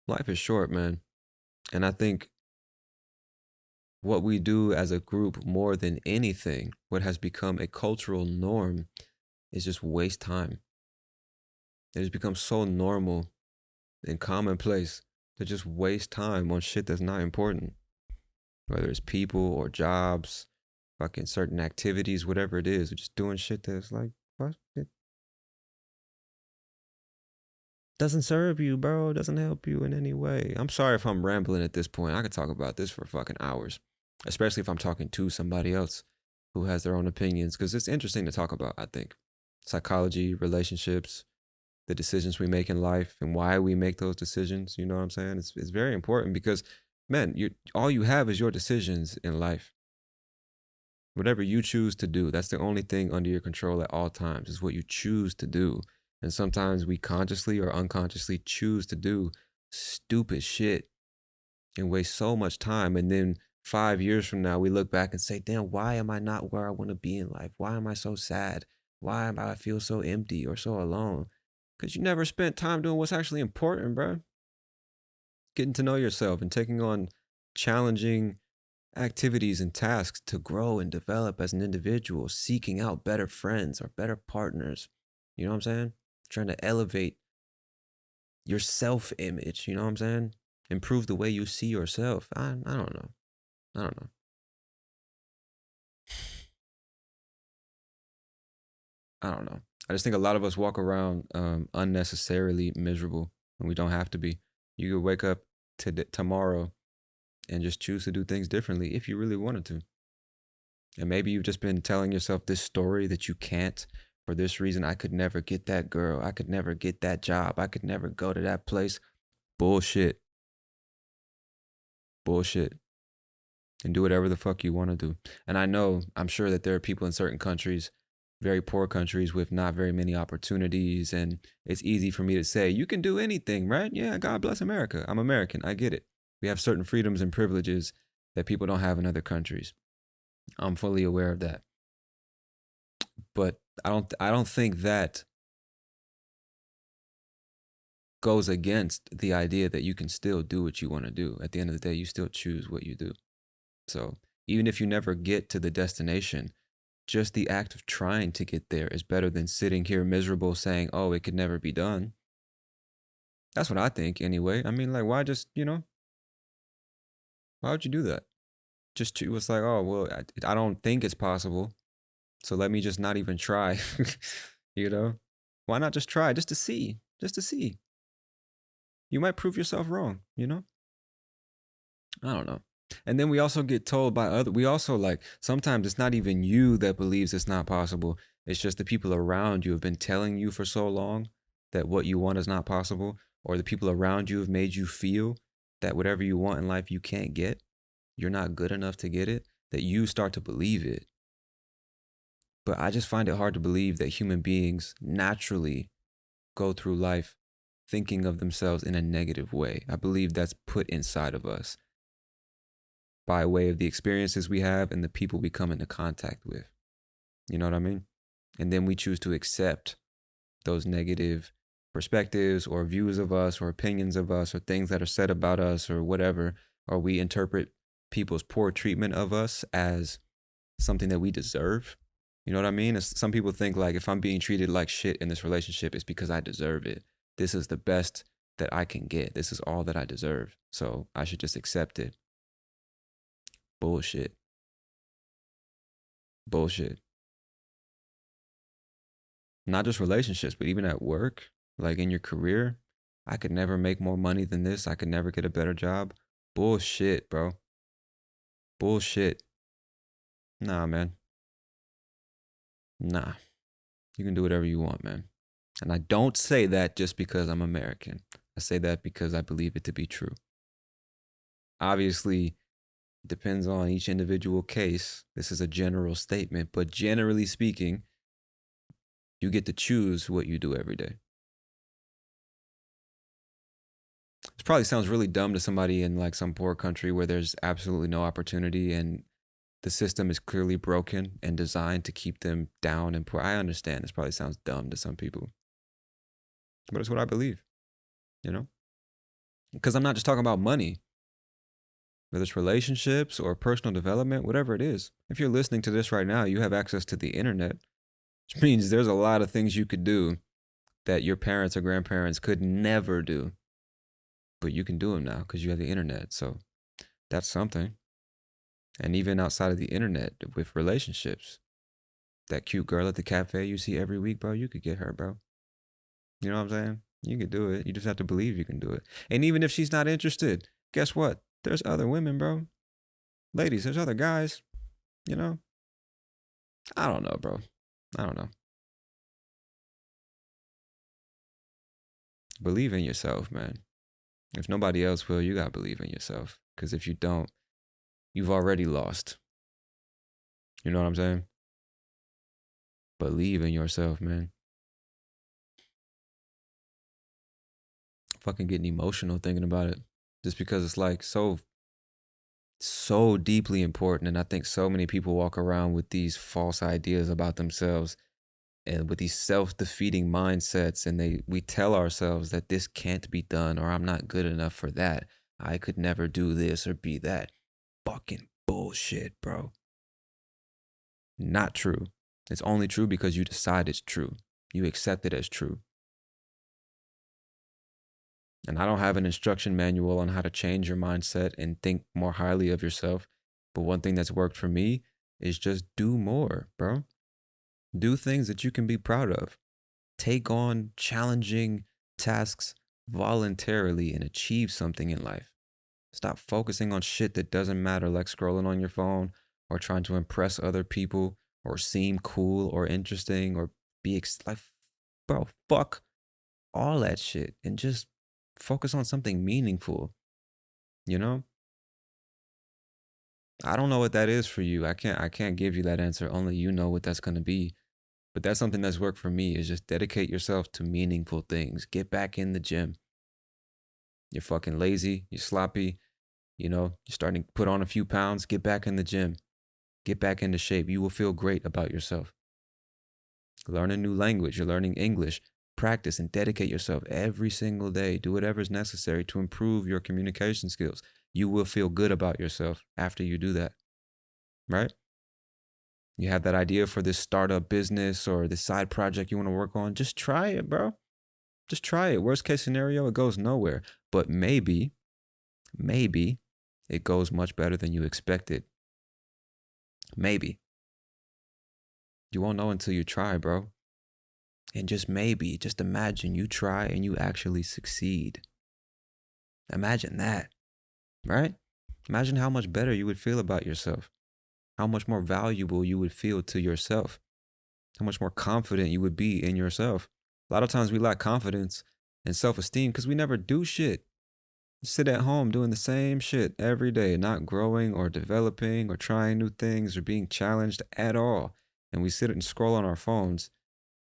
Life is short, man. And I think what we do as a group more than anything, what has become a cultural norm, is just waste time. It has become so normal and commonplace to just waste time on shit that's not important. Whether it's people or jobs, fucking certain activities, whatever it is, just doing shit that's like, what? It doesn't serve you, bro. It doesn't help you in any way. I'm sorry if I'm rambling at this point. I could talk about this for fucking hours, especially if I'm talking to somebody else who has their own opinions, because it's interesting to talk about, I think. Psychology, relationships, the decisions we make in life and why we make those decisions. You know what I'm saying? It's very important because, man, all you have is your decisions in life. Whatever you choose to do, that's the only thing under your control at all times, is what you choose to do. And sometimes we consciously or unconsciously choose to do stupid shit and waste so much time. And then 5 years from now, we look back and say, damn, why am I not where I want to be in life? Why am I so sad? Why am I feel so empty or so alone? Because you never spent time doing what's actually important, bro. Getting to know yourself and taking on challenging activities and tasks to grow and develop as an individual, seeking out better friends or better partners. You know what I'm saying? Trying to elevate your self image. You know what I'm saying? Improve the way you see yourself. I don't know. I don't know. I don't know. I just think a lot of us walk around unnecessarily miserable when we don't have to be. You could wake up tomorrow and just choose to do things differently if you really wanted to. And maybe you've just been telling yourself this story that you can't. For this reason, I could never get that girl. I could never get that job. I could never go to that place. Bullshit. Bullshit. And do whatever the fuck you want to do. And I'm sure that there are people in certain countries, very poor countries with not very many opportunities. And it's easy for me to say, you can do anything, right? Yeah, God bless America. I'm American. I get it. We have certain freedoms and privileges that people don't have in other countries. I'm fully aware of that. But I don't think that goes against the idea that you can still do what you want to do. At the end of the day, you still choose what you do. So even if you never get to the destination, just the act of trying to get there is better than sitting here miserable saying, oh, it could never be done. That's what I think anyway. I mean, like, why just, why would you do that? Just to, it's like, oh, well, I don't think it's possible. So let me just not even try. Why not just try just to see? Just to see. You might prove yourself wrong, I don't know. And then we also get told by we also sometimes it's not even you that believes it's not possible. It's just the people around you have been telling you for so long that what you want is not possible, or the people around you have made you feel that whatever you want in life you can't get, you're not good enough to get it, that you start to believe it. But I just find it hard to believe that human beings naturally go through life thinking of themselves in a negative way. I believe that's put inside of us by way of the experiences we have and the people we come into contact with. You know what I mean? And then we choose to accept those negative perspectives or views of us or opinions of us or things that are said about us or whatever, or we interpret people's poor treatment of us as something that we deserve. You know what I mean? Some people think like, if I'm being treated like shit in this relationship, it's because I deserve it. This is the best that I can get. This is all that I deserve. So I should just accept it. Bullshit. Bullshit. Not just relationships, but even at work, like in your career. I could never make more money than this. I could never get a better job. Bullshit, bro. Bullshit. Nah, man. Nah. You can do whatever you want, man. And I don't say that just because I'm American. I say that because I believe it to be true. Obviously, it depends on each individual case. This is a general statement, but generally speaking, you get to choose what you do every day. This probably sounds really dumb to somebody in like some poor country where there's absolutely no opportunity and the system is clearly broken and designed to keep them down and poor. I understand this probably sounds dumb to some people, but it's what I believe, because I'm not just talking about money, whether it's relationships or personal development, whatever it is. If you're listening to this right now, you have access to the internet, which means there's a lot of things you could do that your parents or grandparents could never do, but you can do them now because you have the internet. So that's something. And even outside of the internet with relationships, that cute girl at the cafe you see every week, bro, you could get her, bro. You know what I'm saying? You could do it. You just have to believe you can do it. And even if she's not interested, guess what? There's other women, bro. Ladies, there's other guys, I don't know, bro. I don't know. Believe in yourself, man. If nobody else will, you gotta believe in yourself. Because if you don't, you've already lost. You know what I'm saying? Believe in yourself, man. Fucking getting emotional thinking about it. Just because it's like so deeply important. And I think so many people walk around with these false ideas about themselves and with these self-defeating mindsets, and we tell ourselves that this can't be done, or I'm not good enough for that. I could never do this or be that. Fucking bullshit, bro. Not true. It's only true because you decide it's true. You accept it as true. And I don't have an instruction manual on how to change your mindset and think more highly of yourself. But one thing that's worked for me is just do more, bro. Do things that you can be proud of. Take on challenging tasks voluntarily and achieve something in life. Stop focusing on shit that doesn't matter, like scrolling on your phone or trying to impress other people or seem cool or interesting or be like, bro, fuck all that shit and just focus on something meaningful. You know? I don't know what that is for you. I can't give you that answer. Only you know what that's going to be. But that's something that's worked for me, is just dedicate yourself to meaningful things. Get back in the gym. You're fucking lazy, you're sloppy, you're starting to put on a few pounds, get back in the gym. Get back into shape. You will feel great about yourself. Learn a new language. You're learning English. Practice and dedicate yourself every single day. Do whatever is necessary to improve your communication skills. You will feel good about yourself after you do that, right? You have that idea for this startup business or this side project you want to work on. Just try it, bro. Just try it. Worst case scenario, it goes nowhere. But maybe it goes much better than you expected. Maybe. You won't know until you try, bro. And just imagine you try and you actually succeed. Imagine that, right? Imagine how much better you would feel about yourself. How much more valuable you would feel to yourself. How much more confident you would be in yourself. A lot of times we lack confidence and self-esteem because we never do shit. You sit at home doing the same shit every day, not growing or developing or trying new things or being challenged at all. And we sit and scroll on our phones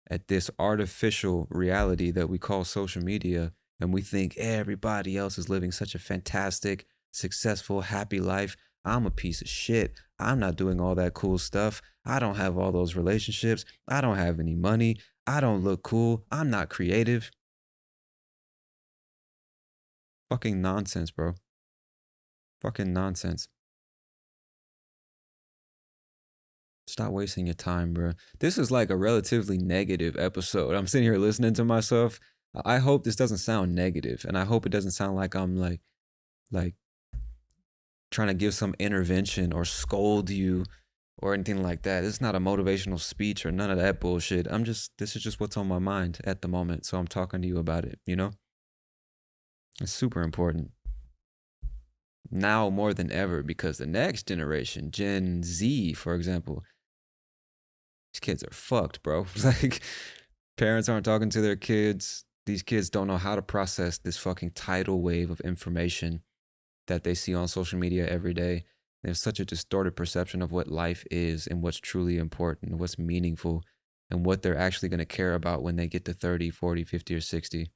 at this artificial reality that we call social media, and we think everybody else is living such a fantastic, successful, happy life. I'm a piece of shit. I'm not doing all that cool stuff. I don't have all those relationships. I don't have any money. I don't look cool. I'm not creative. Fucking nonsense, bro. Fucking nonsense. Stop wasting your time, bro. This is like a relatively negative episode. I'm sitting here listening to myself. I hope this doesn't sound negative, and I hope it doesn't sound like I'm like trying to give some intervention or scold you or anything like that. It's not a motivational speech or none of that bullshit. This is just what's on my mind at the moment, so I'm talking to you about it, It's super important. Now more than ever, because the next generation, Gen Z, for example, these kids are fucked, bro. Like, parents aren't talking to their kids. These kids don't know how to process this fucking tidal wave of information that they see on social media every day. They have such a distorted perception of what life is and what's truly important and what's meaningful and what they're actually going to care about when they get to 30, 40, 50, or 60.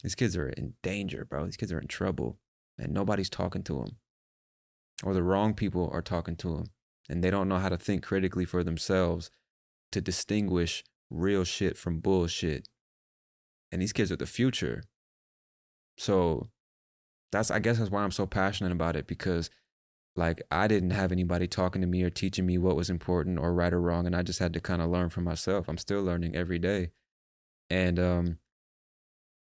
These kids are in danger, bro. These kids are in trouble, and nobody's talking to them. Or the wrong people are talking to them, and they don't know how to think critically for themselves to distinguish real shit from bullshit. And these kids are the future. So I guess that's why I'm so passionate about it, because like I didn't have anybody talking to me or teaching me what was important or right or wrong, and I just had to kind of learn for myself. I'm still learning every day. And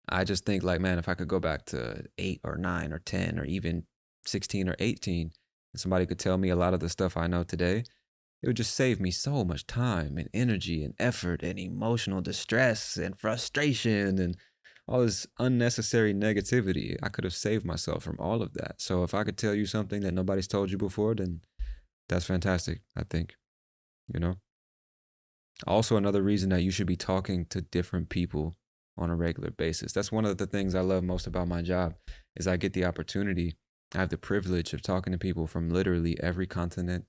I just think, like, man, if I could go back to 8 or 9 or 10 or even 16 or 18, and somebody could tell me a lot of the stuff I know today, it would just save me so much time and energy and effort and emotional distress and frustration and all this unnecessary negativity. I could have saved myself from all of that. So if I could tell you something that nobody's told you before, then that's fantastic, I think, Also, another reason that you should be talking to different people on a regular basis. That's one of the things I love most about my job, is I get the opportunity, I have the privilege of talking to people from literally every continent,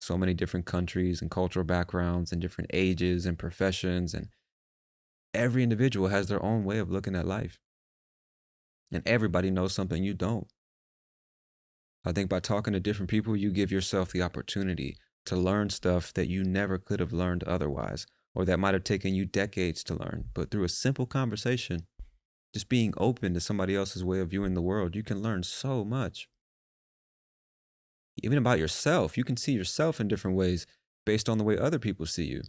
so many different countries and cultural backgrounds and different ages and professions, and every individual has their own way of looking at life. And everybody knows something you don't. I think by talking to different people, you give yourself the opportunity to learn stuff that you never could have learned otherwise, or that might have taken you decades to learn. But through a simple conversation, just being open to somebody else's way of viewing the world, you can learn so much. Even about yourself, you can see yourself in different ways based on the way other people see you,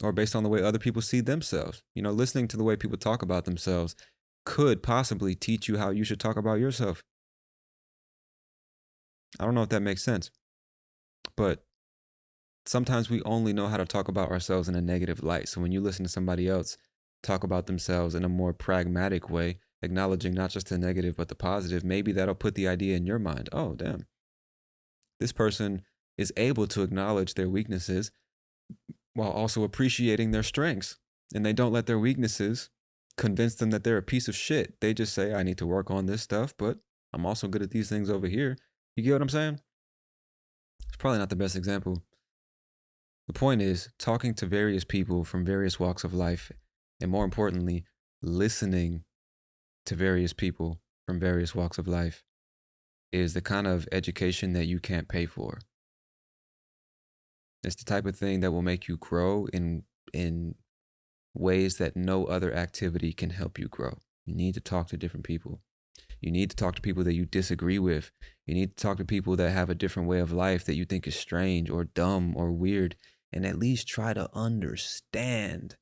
or based on the way other people see themselves. You know, listening to the way people talk about themselves could possibly teach you how you should talk about yourself. I don't know if that makes sense, but sometimes we only know how to talk about ourselves in a negative light. So when you listen to somebody else talk about themselves in a more pragmatic way, acknowledging not just the negative, but the positive, maybe that'll put the idea in your mind. Oh, damn. This person is able to acknowledge their weaknesses while also appreciating their strengths. And they don't let their weaknesses convince them that they're a piece of shit. They just say, I need to work on this stuff, but I'm also good at these things over here. You get what I'm saying? It's probably not the best example. The point is, talking to various people from various walks of life, and more importantly, listening to various people from various walks of life, is the kind of education that you can't pay for. It's the type of thing that will make you grow in ways that no other activity can help you grow. You need to talk to different people. You need to talk to people that you disagree with. You need to talk to people that have a different way of life that you think is strange or dumb or weird, and at least try to understand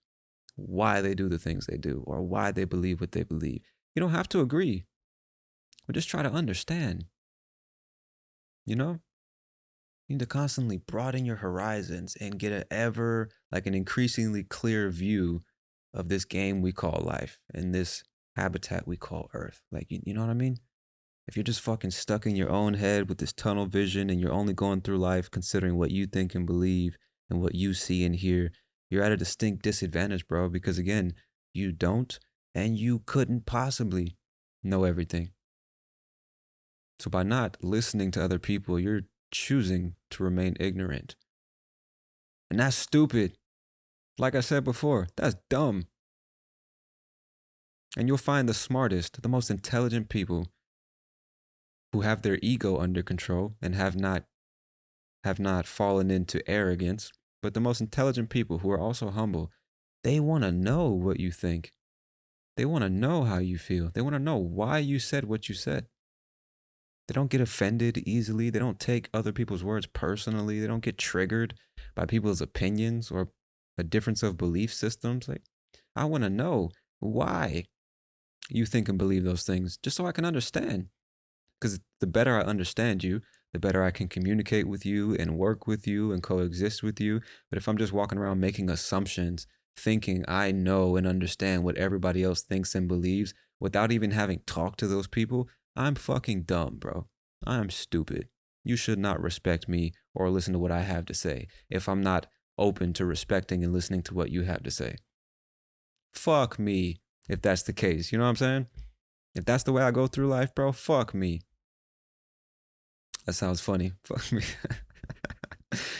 why they do the things they do or why they believe what they believe. You don't have to agree, but just try to understand. You know? You need to constantly broaden your horizons and get an increasingly clear view of this game we call life and this habitat we call Earth. Like, you know what I mean? If you're just fucking stuck in your own head with this tunnel vision and you're only going through life considering what you think and believe and what you see and hear, you're at a distinct disadvantage, bro, because again, you don't and you couldn't possibly know everything. So by not listening to other people, you're choosing to remain ignorant. And that's stupid. Like I said before, that's dumb. And you'll find the smartest, the most intelligent people who have their ego under control and have not fallen into arrogance, but the most intelligent people who are also humble, they want to know what you think. They want to know how you feel. They want to know why you said what you said. They don't get offended easily. They don't take other people's words personally. They don't get triggered by people's opinions or a difference of belief systems. Like, I want to know why you think and believe those things, just so I can understand. Because the better I understand you, the better I can communicate with you and work with you and coexist with you. But if I'm just walking around making assumptions, thinking I know and understand what everybody else thinks and believes without even having talked to those people, I'm fucking dumb, bro. I'm stupid. You should not respect me or listen to what I have to say if I'm not open to respecting and listening to what you have to say. Fuck me if that's the case. You know what I'm saying? If that's the way I go through life, bro, fuck me. That sounds funny. Fuck me.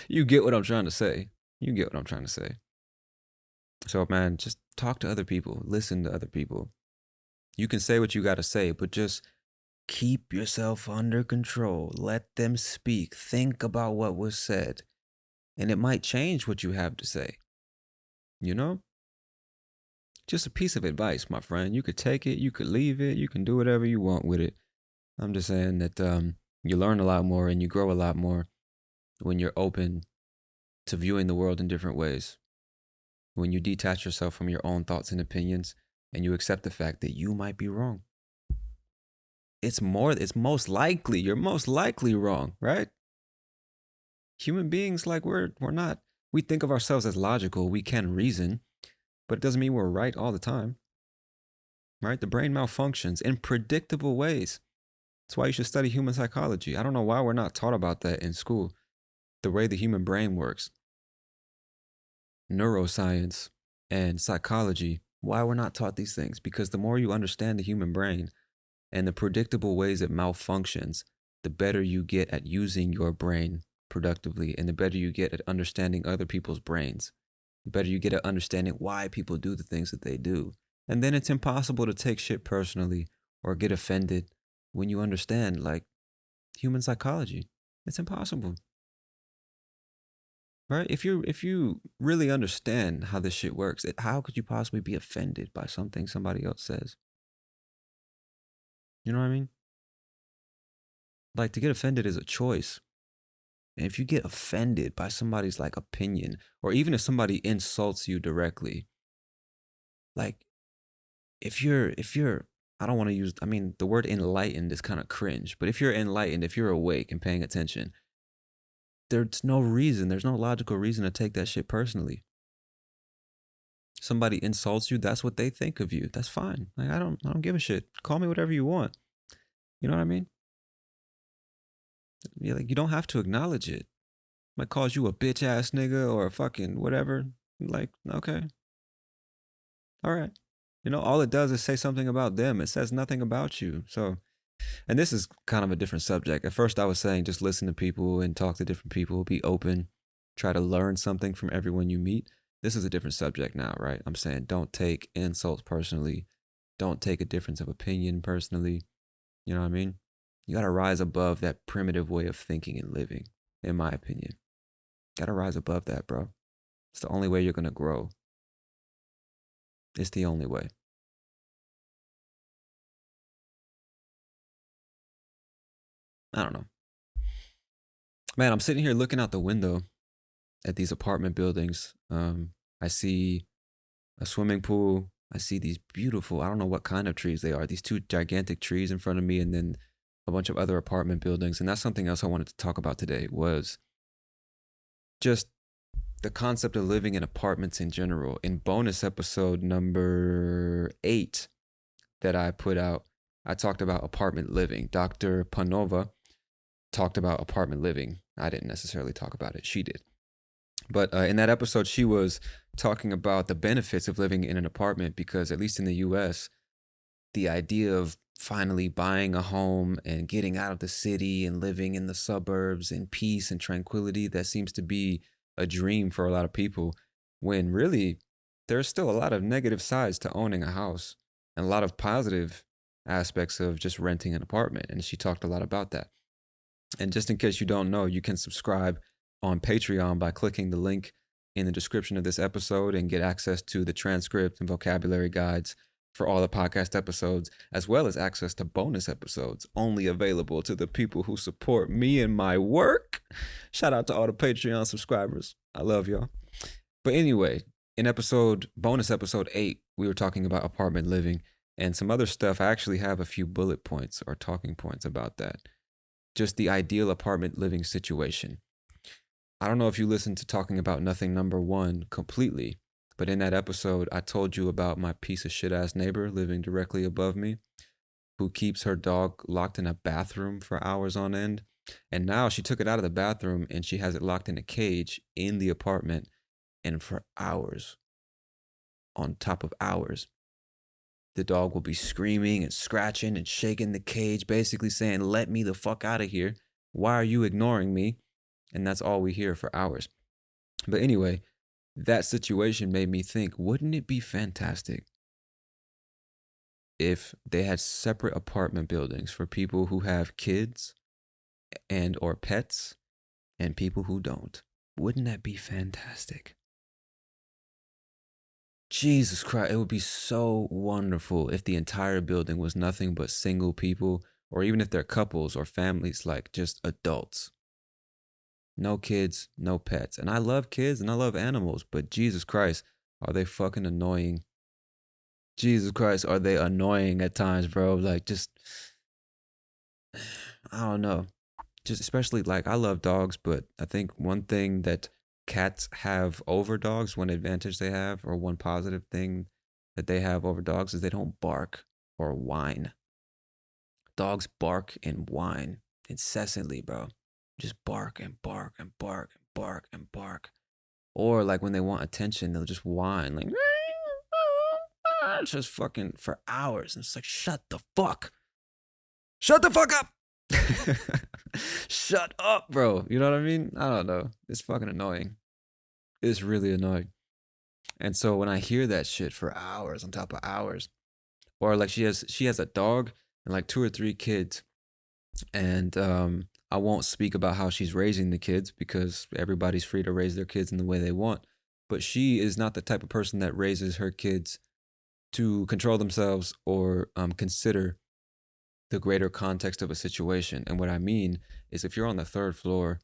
You get what I'm trying to say. You get what I'm trying to say. So, man, just talk to other people. Listen to other people. You can say what you got to say, but just keep yourself under control. Let them speak. Think about what was said. And it might change what you have to say. You know? Just a piece of advice, my friend. You could take it, you could leave it, you can do whatever you want with it. I'm just saying that you learn a lot more and you grow a lot more when you're open to viewing the world in different ways. When you detach yourself from your own thoughts and opinions and you accept the fact that you might be wrong. It's most likely, you're most likely wrong, right? Human beings, like we're not, we think of ourselves as logical, we can reason, but it doesn't mean we're right all the time, right? The brain malfunctions in predictable ways. That's why you should study human psychology. I don't know why we're not taught about that in school. The way the human brain works, neuroscience and psychology, why we're not taught these things. Because the more you understand the human brain and the predictable ways it malfunctions, the better you get at using your brain productively, and the better you get at understanding other people's brains, the better you get at understanding why people do the things that they do. And then it's impossible to take shit personally or get offended when you understand like human psychology. It's impossible. Right? If you really understand how this shit works, how could you possibly be offended by something somebody else says? You know what I mean? Like, to get offended is a choice. And if you get offended by somebody's like opinion, or even if somebody insults you directly, like if you're I don't want to use, I mean, the word enlightened is kind of cringe, but if you're enlightened, if you're awake and paying attention, there's no logical reason to take that shit personally. Somebody insults you, that's what they think of you. That's fine. Like, I don't give a shit. Call me whatever you want. You know what I mean? Yeah, like, you don't have to acknowledge it. Might calls you a bitch ass nigga or a fucking whatever. Like, okay. All right. You know, all it does is say something about them. It says nothing about you. So, and this is kind of a different subject. At first I was saying just listen to people and talk to different people, be open, try to learn something from everyone you meet. This is a different subject now, right? I'm saying don't take insults personally. Don't take a difference of opinion personally. You know what I mean? You got to rise above that primitive way of thinking and living, in my opinion. Got to rise above that, bro. It's the only way you're going to grow. It's the only way. I don't know. Man, I'm sitting here looking out the window at these apartment buildings. I see a swimming pool. I see these beautiful, I don't know what kind of trees they are, these two gigantic trees in front of me, and then a bunch of other apartment buildings. And that's something else I wanted to talk about today, was just the concept of living in apartments in general. In bonus episode number 8 that I put out, I talked about apartment living. Dr. Panova talked about apartment living. I didn't necessarily talk about it. She did. But in that episode, she was talking about the benefits of living in an apartment, because at least in the US, the idea of finally buying a home and getting out of the city and living in the suburbs in peace and tranquility, that seems to be a dream for a lot of people, when really there's still a lot of negative sides to owning a house and a lot of positive aspects of just renting an apartment. And she talked a lot about that. And just in case you don't know, you can subscribe on Patreon by clicking the link in the description of this episode and get access to the transcript and vocabulary guides for all the podcast episodes, as well as access to bonus episodes only available to the people who support me and my work. Shout out to all the Patreon subscribers. I love y'all. But anyway, in bonus episode 8, we were talking about apartment living and some other stuff. I actually have a few bullet points or talking points about that. Just the ideal apartment living situation. I don't know if you listened to Talking About Nothing number 1 completely, but in that episode, I told you about my piece of shit ass neighbor living directly above me, who keeps her dog locked in a bathroom for hours on end. And now she took it out of the bathroom and she has it locked in a cage in the apartment. And for hours, on top of hours, the dog will be screaming and scratching and shaking the cage, basically saying, "Let me the fuck out of here. Why are you ignoring me?" And that's all we hear for hours. But anyway, that situation made me think, wouldn't it be fantastic if they had separate apartment buildings for people who have kids and or pets and people who don't? Wouldn't that be fantastic? Jesus Christ, it would be so wonderful if the entire building was nothing but single people, or even if they're couples or families, like just adults. No kids, no pets. And I love kids and I love animals, but Jesus Christ, are they fucking annoying? Jesus Christ, are they annoying at times, bro? Like, just, I don't know. Just especially, like, I love dogs, but I think one thing that cats have over dogs, one advantage they have, or one positive thing that they have over dogs, is they don't bark or whine. Dogs bark and whine incessantly, bro. Just bark and bark and bark and bark and bark. Or like when they want attention, they'll just whine like just fucking for hours. And it's like, shut the fuck up. Shut up, bro. You know what I mean? I don't know. It's fucking annoying. It's really annoying. And so when I hear that shit for hours on top of hours, or like she has a dog and like two or three kids, and I won't speak about how she's raising the kids because everybody's free to raise their kids in the way they want. But she is not the type of person that raises her kids to control themselves or consider the greater context of a situation. And what I mean is, if you're on the third floor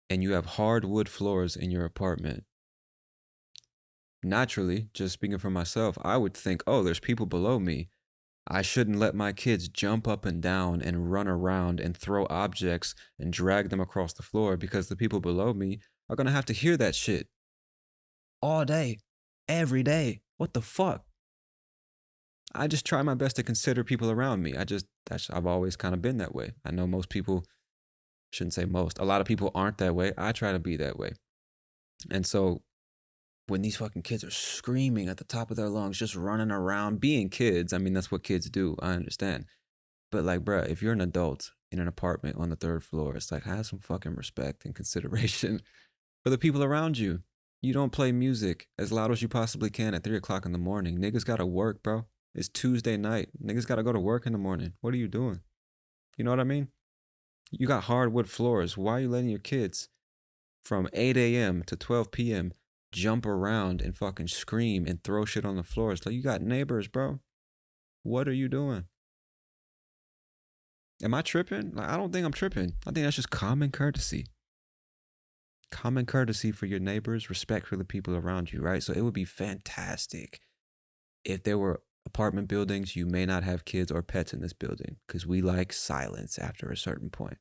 and you have hardwood floors in your apartment, naturally, just speaking for myself, I would think, oh, there's people below me. I shouldn't let my kids jump up and down and run around and throw objects and drag them across the floor because the people below me are going to have to hear that shit all day, every day. What the fuck? I just try my best to consider people around me. I've always kind of been that way. I know most people, shouldn't say most, a lot of people aren't that way. I try to be that way. And so when these fucking kids are screaming at the top of their lungs, just running around, being kids, I mean, that's what kids do. I understand. But like, bruh, if you're an adult in an apartment on the third floor, it's like, have some fucking respect and consideration for the people around you. You don't play music as loud as you possibly can at 3 o'clock in the morning. Niggas gotta work, bro. It's Tuesday night. Niggas gotta go to work in the morning. What are you doing? You know what I mean? You got hardwood floors. Why are you letting your kids from 8 a.m. to 12 p.m. jump around and fucking scream and throw shit on the floor? It's like, you got neighbors, bro. What are you doing? Am I tripping? Like, I don't think I'm tripping. I think that's just common courtesy. Common courtesy for your neighbors, respect for the people around you, right? So it would be fantastic if there were apartment buildings, you may not have kids or pets in this building because we like silence after a certain point.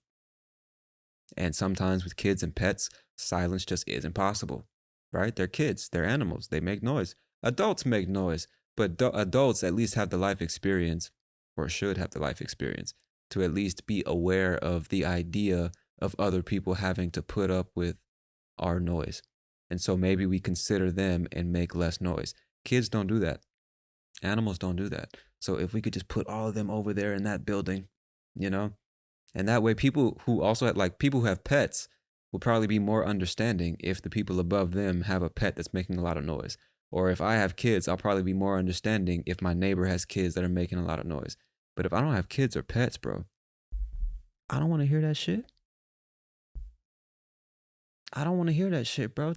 And sometimes with kids and pets, silence just isn't possible, right? They're kids, they're animals, they make noise. Adults make noise, but adults at least have the life experience, or should have the life experience, to at least be aware of the idea of other people having to put up with our noise. And so maybe we consider them and make less noise. Kids don't do that. Animals don't do that. So if we could just put all of them over there in that building, you know, and that way people who also have, like, people who have pets will probably be more understanding if the people above them have a pet that's making a lot of noise. Or if I have kids, I'll probably be more understanding if my neighbor has kids that are making a lot of noise. But if I don't have kids or pets, bro, I don't want to hear that shit. I don't want to hear that shit, bro.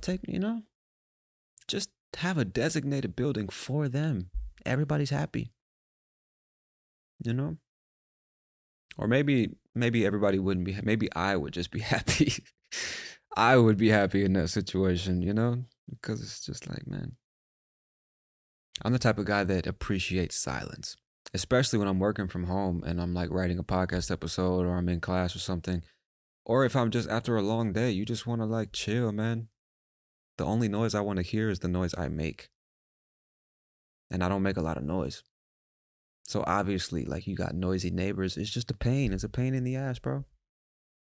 Just have a designated building for them. Everybody's happy, you know? Or maybe everybody wouldn't be, maybe I would just be happy. I would be happy in that situation, you know? Because it's just like, man, I'm the type of guy that appreciates silence, especially when I'm working from home and I'm like writing a podcast episode or I'm in class or something. Or if I'm just after a long day, you just want to like chill, man. The only noise I want to hear is the noise I make. And I don't make a lot of noise. So obviously, like, you got noisy neighbors. It's just a pain. It's a pain in the ass, bro.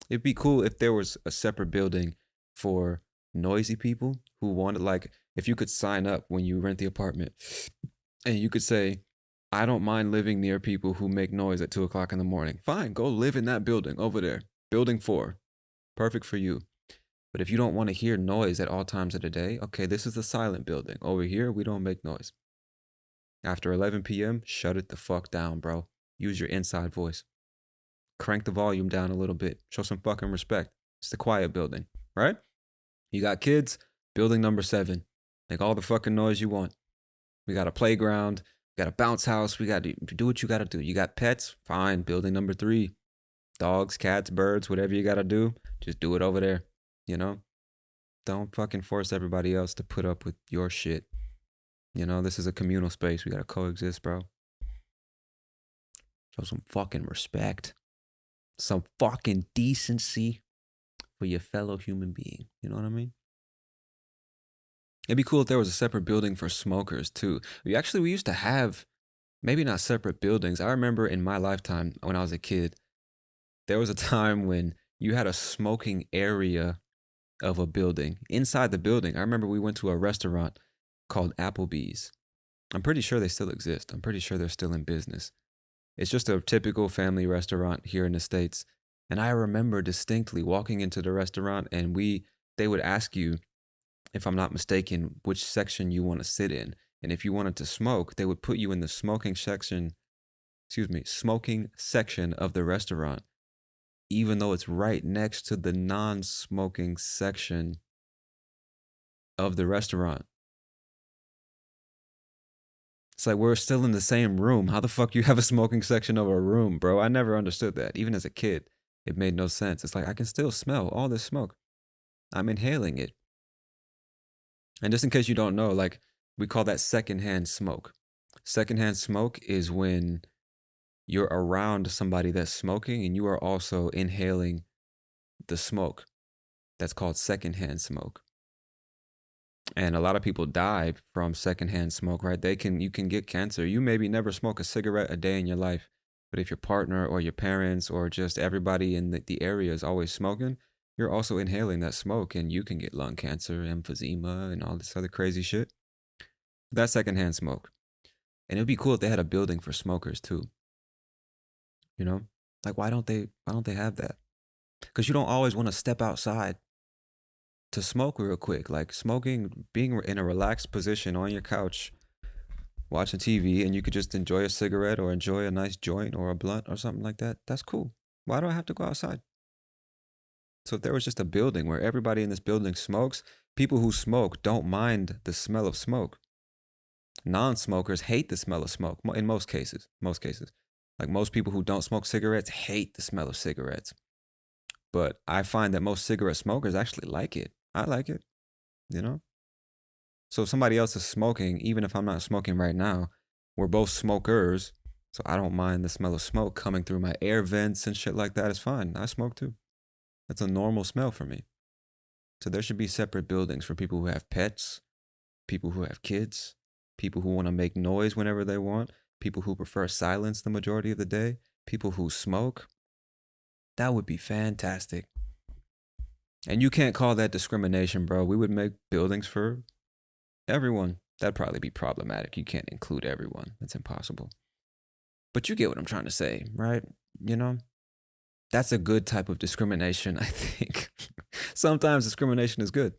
It'd be cool if there was a separate building for noisy people who wanted, like, if you could sign up when you rent the apartment and you could say, I don't mind living near people who make noise at 2 o'clock in the morning. Fine, go live in that building over there. Building 4. Perfect for you. But if you don't want to hear noise at all times of the day, okay, this is the silent building. Over here, we don't make noise. After 11 p.m., shut it the fuck down, bro. Use your inside voice. Crank the volume down a little bit. Show some fucking respect. It's the quiet building, right? You got kids, building number 7. Make all the fucking noise you want. We got a playground. We got a bounce house. We got to do what you got to do. You got pets? Fine. Building number 3. Dogs, cats, birds, whatever you got to do, just do it over there, you know? Don't fucking force everybody else to put up with your shit. You know, this is a communal space. We got to coexist, bro. Show some fucking respect. Some fucking decency for your fellow human being. You know what I mean? It'd be cool if there was a separate building for smokers too. We used to have, maybe not separate buildings. I remember in my lifetime when I was a kid, there was a time when you had a smoking area of a building. Inside the building, I remember we went to a restaurant called Applebee's. I'm pretty sure they still exist. I'm pretty sure they're still in business. It's just a typical family restaurant here in the States. And I remember distinctly walking into the restaurant and they would ask you, if I'm not mistaken, which section you want to sit in. And if you wanted to smoke, they would put you in the smoking section of the restaurant, even though it's right next to the non-smoking section of the restaurant. It's like we're still in the same room. How the fuck you have a smoking section of a room, bro? I never understood that. Even as a kid, it made no sense. It's like I can still smell all this smoke. I'm inhaling it. And just in case you don't know, like we call that secondhand smoke. Secondhand smoke is when you're around somebody that's smoking and you are also inhaling the smoke. That's called secondhand smoke. And a lot of people die from secondhand smoke, right? You can get cancer. You maybe never smoke a cigarette a day in your life, but if your partner or your parents or just everybody in the area is always smoking, you're also inhaling that smoke and you can get lung cancer, emphysema, and all this other crazy shit. That's secondhand smoke. And it would be cool if they had a building for smokers too. You know? Like why don't they have that? Because you don't always want to step outside to smoke real quick. Like smoking, being in a relaxed position on your couch, watching TV, and you could just enjoy a cigarette or enjoy a nice joint or a blunt or something like that. That's cool. Why do I have to go outside? So if there was just a building where everybody in this building smokes, people who smoke don't mind the smell of smoke. Non-smokers hate the smell of smoke in most cases. Like most people who don't smoke cigarettes hate the smell of cigarettes. But I find that most cigarette smokers actually like it. I like it, you know? So if somebody else is smoking, even if I'm not smoking right now, we're both smokers. So I don't mind the smell of smoke coming through my air vents and shit like that. It's fine. I smoke too. That's a normal smell for me. So there should be separate buildings for people who have pets, people who have kids, people who want to make noise whenever they want, people who prefer silence the majority of the day, people who smoke. That would be fantastic. And you can't call that discrimination, bro. We would make buildings for everyone. That'd probably be problematic. You can't include everyone. That's impossible. But you get what I'm trying to say, right? You know? That's a good type of discrimination, I think. Sometimes discrimination is good,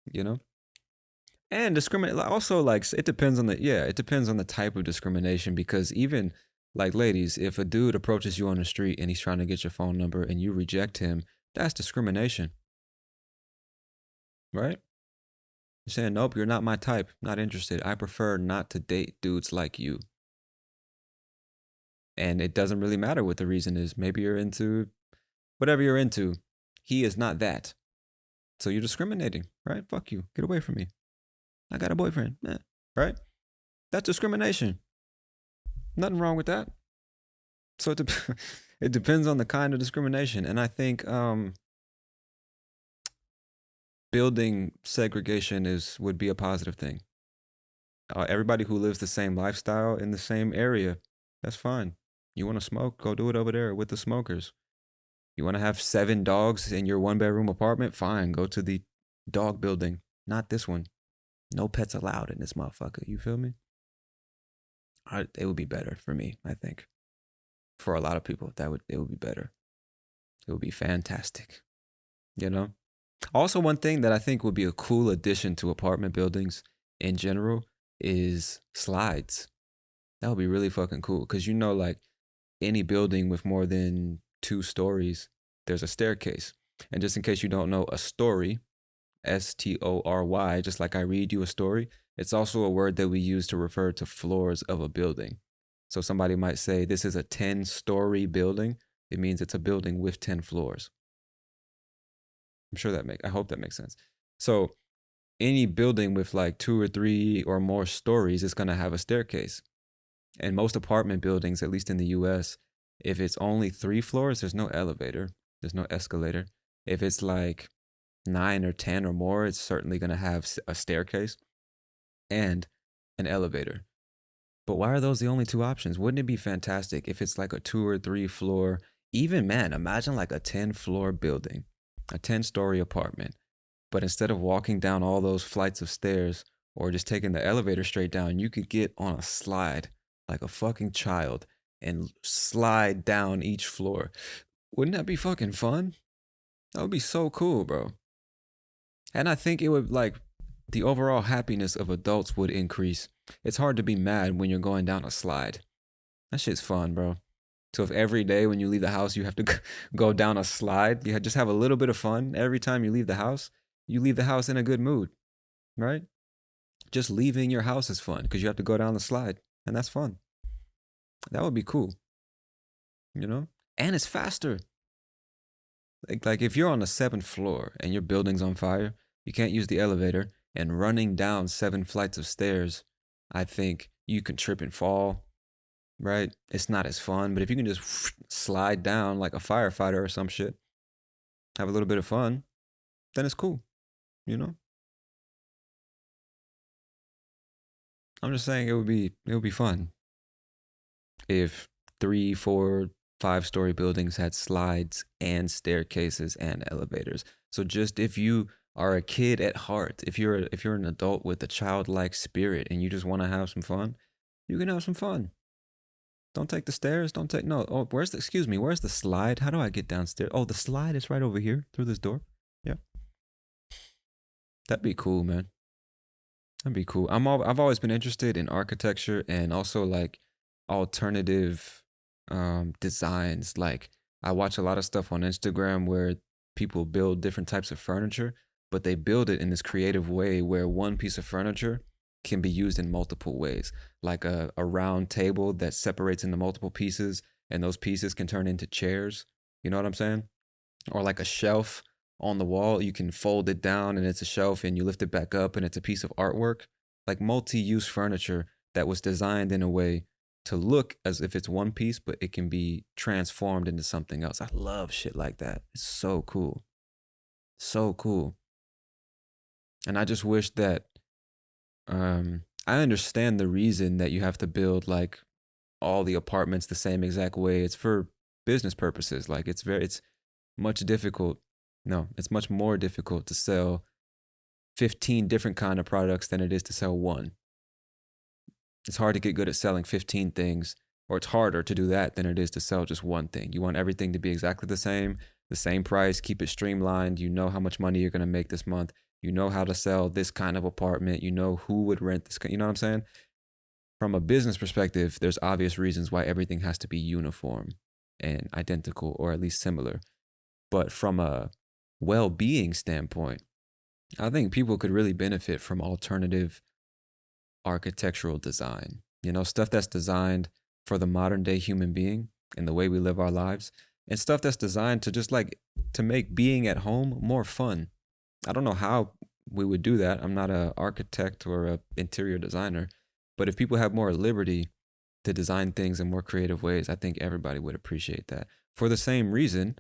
you know? And discriminate also, like, it depends on the type of discrimination, because even like ladies, if a dude approaches you on the street and he's trying to get your phone number and you reject him, that's discrimination. Right? You're saying, nope, you're not my type, not interested. I prefer not to date dudes like you. And it doesn't really matter what the reason is. Maybe you're into whatever you're into. He is not that. So you're discriminating, right? Fuck you. Get away from me. I got a boyfriend. Right? That's discrimination. Nothing wrong with that. So it depends on the kind of discrimination. And I think building segregation would be a positive thing. Everybody who lives the same lifestyle in the same area, that's fine. You want to smoke? Go do it over there with the smokers. You want to have 7 dogs in your 1-bedroom apartment? Fine, go to the dog building. Not this one. No pets allowed in this motherfucker. You feel me? It would be better for me, I think. For a lot of people, it would be better. It would be fantastic. You know? Also, one thing that I think would be a cool addition to apartment buildings in general is slides. That would be really fucking cool. Because you know, like any building with more than 2 stories, there's a staircase. And just in case you don't know, a story, STORY, just like I read you a story, it's also a word that we use to refer to floors of a building. So somebody might say, this is a 10-story building. It means it's a building with 10 floors. I hope that makes sense. So any building with like 2 or 3 or more stories is going to have a staircase. And most apartment buildings, at least in the US, if it's only 3 floors, there's no elevator. There's no escalator. If it's like 9 or 10 or more, it's certainly going to have a staircase and an elevator. But why are those the only 2 options? Wouldn't it be fantastic if it's like a 2 or 3 floor, even, man, imagine like a 10-floor building, a 10-story apartment. But instead of walking down all those flights of stairs or just taking the elevator straight down, you could get on a slide like a fucking child and slide down each floor. Wouldn't that be fucking fun? That would be so cool, bro. And I think it would like the overall happiness of adults would increase. It's hard to be mad when you're going down a slide. That shit's fun, bro. So if every day when you leave the house you have to go down a slide, you just have a little bit of fun every time you leave the house in a good mood, right? Just leaving your house is fun because you have to go down the slide, and that's fun. That would be cool, you know? And it's faster. Like if you're on the 7th floor and your building's on fire, you can't use the elevator, and running down 7 flights of stairs, I think you can trip and fall, right? It's not as fun, but if you can just slide down like a firefighter or some shit, have a little bit of fun, then it's cool, you know? I'm just saying it would be fun if 3, 4, 5-story buildings had slides and staircases and elevators. So just if you are a kid at heart, if you're an adult with a childlike spirit and you just want to have some fun, you can have some fun. Don't take the stairs. Don't take no. Oh, where's the slide? How do I get downstairs? Oh, the slide is right over here through this door. Yeah. That'd be cool, man. That'd be cool. I've always been interested in architecture and also like alternative designs. Like I watch a lot of stuff on Instagram where people build different types of furniture, but they build it in this creative way where one piece of furniture can be used in multiple ways. Like a round table that separates into multiple pieces, and those pieces can turn into chairs. You know what I'm saying? Or like a shelf on the wall, you can fold it down and it's a shelf, and you lift it back up and it's a piece of artwork. Like multi-use furniture that was designed in a way to look as if it's one piece, but it can be transformed into something else. I love shit like that. It's so cool. So cool. And I just wish that I understand the reason that you have to build like all the apartments the same exact way. It's for business purposes. Like it's much difficult. No, it's much more difficult to sell 15 different kind of products than it is to sell one. It's hard to get good at selling 15 things, or it's harder to do that than it is to sell just one thing. You want everything to be exactly the same price, keep it streamlined. You know how much money you're going to make this month. You know how to sell this kind of apartment. You know who would rent this. You know what I'm saying? From a business perspective, there's obvious reasons why everything has to be uniform and identical, or at least similar. But from a well-being standpoint, I think people could really benefit from alternative architectural design. You know, stuff that's designed for the modern day human being and the way we live our lives, and stuff that's designed to just like to make being at home more fun. I don't know how we would do that. I'm not an architect or an interior designer, but if people have more liberty to design things in more creative ways, I think everybody would appreciate that. For the same reason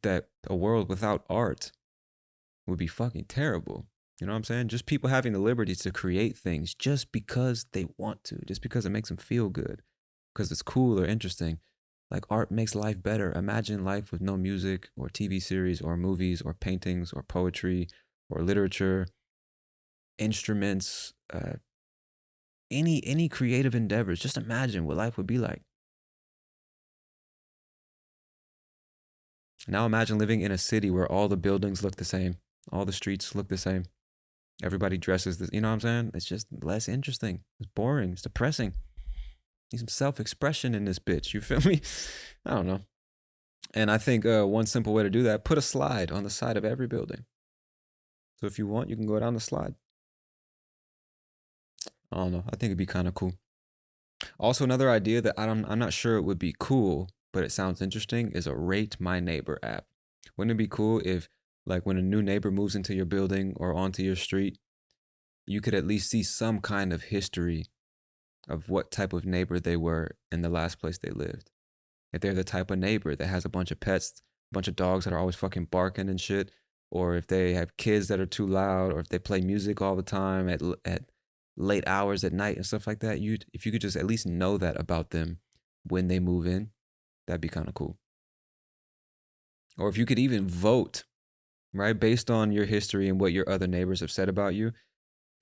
that a world without art would be fucking terrible. You know what I'm saying? Just people having the liberty to create things just because they want to, just because it makes them feel good, because it's cool or interesting. Like art makes life better. Imagine life with no music or TV series or movies or paintings or poetry or literature, instruments, any creative endeavors. Just imagine what life would be like. Now imagine living in a city where all the buildings look the same, all the streets look the same. Everybody dresses this, you know what I'm saying? It's just less interesting. It's boring. It's depressing. Need some self-expression in this bitch. You feel me? I don't know. And I think one simple way to do that, put a slide on the side of every building. So if you want, you can go down the slide. I don't know. I think it'd be kind of cool. Also, another idea that I'm not sure it would be cool, but it sounds interesting, is a Rate My Neighbor app. Wouldn't it be cool if, like, when a new neighbor moves into your building or onto your street, you could at least see some kind of history of what type of neighbor they were in the last place they lived. If they're the type of neighbor that has a bunch of pets, a bunch of dogs that are always fucking barking and shit, or if they have kids that are too loud, or if they play music all the time at late hours at night and stuff like that, if you could just at least know that about them when they move in, that'd be kind of cool. Or if you could even vote, right, based on your history and what your other neighbors have said about you,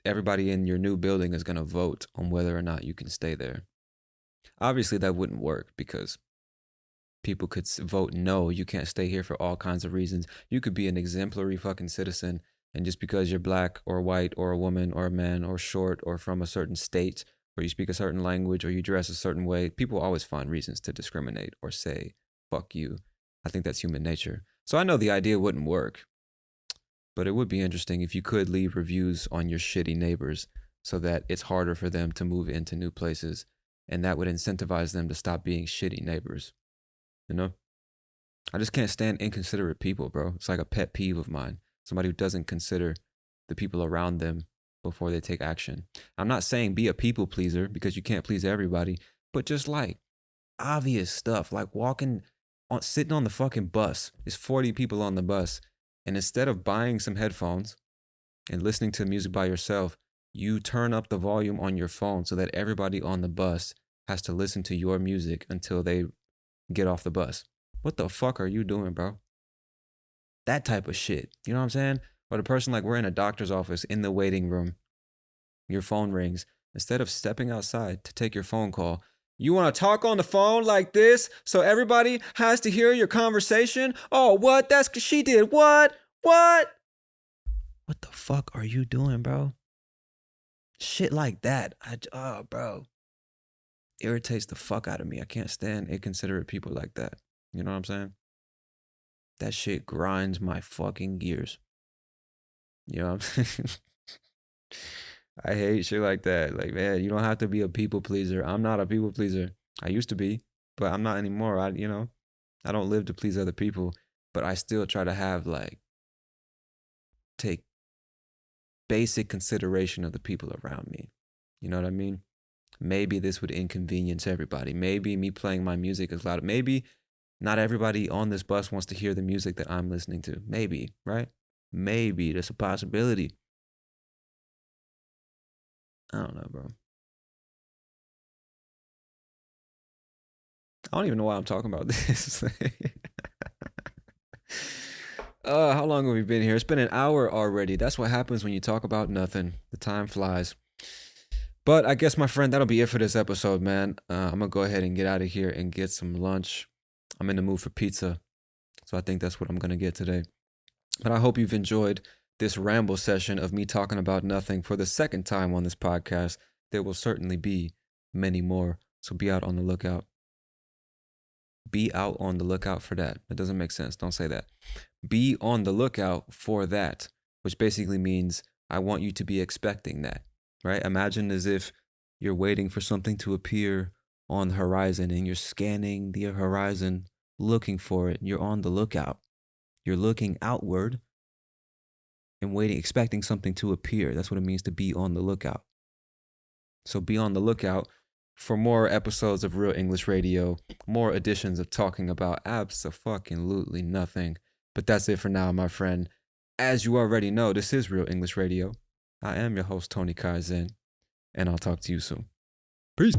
everybody in your new building is going to vote on whether or not you can stay there. Obviously, that wouldn't work because people could vote no. You can't stay here for all kinds of reasons. You could be an exemplary fucking citizen, and just because you're black or white or a woman or a man or short or from a certain state or you speak a certain language or you dress a certain way, people always find reasons to discriminate or say, fuck you. I think that's human nature. So I know the idea wouldn't work, but it would be interesting if you could leave reviews on your shitty neighbors so that it's harder for them to move into new places, and that would incentivize them to stop being shitty neighbors. You know? I just can't stand inconsiderate people, bro. It's like a pet peeve of mine. Somebody who doesn't consider the people around them before they take action. I'm not saying be a people pleaser because you can't please everybody, but just like obvious stuff, like sitting on the fucking bus. There's 40 people on the bus, and instead of buying some headphones and listening to music by yourself, you turn up the volume on your phone so that everybody on the bus has to listen to your music until they get off the bus. What the fuck are you doing, bro? That type of shit. You know what I'm saying? Or the person, like, we're in a doctor's office in the waiting room. Your phone rings. Instead of stepping outside to take your phone call, you want to talk on the phone like this so everybody has to hear your conversation? Oh, what? That's 'cause she did what? What? What the fuck are you doing, bro? Shit like that. Bro. Irritates the fuck out of me. I can't stand inconsiderate people like that. You know what I'm saying? That shit grinds my fucking gears. You know what I'm saying? I hate shit like that. Like, man, you don't have to be a people pleaser. I'm not a people pleaser. I used to be, but I'm not anymore. I don't live to please other people, but I still try to have take basic consideration of the people around me. You know what I mean? Maybe this would inconvenience everybody. Maybe me playing my music is loud. Maybe not everybody on this bus wants to hear the music that I'm listening to. Maybe, right? Maybe there's a possibility. I don't know, bro. I don't even know why I'm talking about this. How long have we been here? It's been an hour already. That's what happens when you talk about nothing. The time flies. But I guess, my friend, that'll be it for this episode, man. I'm going to go ahead and get out of here and get some lunch. I'm in the mood for pizza, so I think that's what I'm going to get today. But I hope you've enjoyed this ramble session of me talking about nothing for the second time on this podcast. There will certainly be many more, so be out on the lookout. Be out on the lookout for that. That doesn't make sense. Don't say that. Be on the lookout for that, which basically means I want you to be expecting that, right? Imagine as if you're waiting for something to appear on the horizon and you're scanning the horizon, looking for it. You're on the lookout. You're looking outward and waiting, expecting something to appear. That's what it means to be on the lookout. So be on the lookout for more episodes of Real English Radio, more editions of talking about abso-fucking-lutely nothing. But that's it for now, my friend. As you already know, this is Real English Radio. I am your host, Tony Kaizen, and I'll talk to you soon. Peace.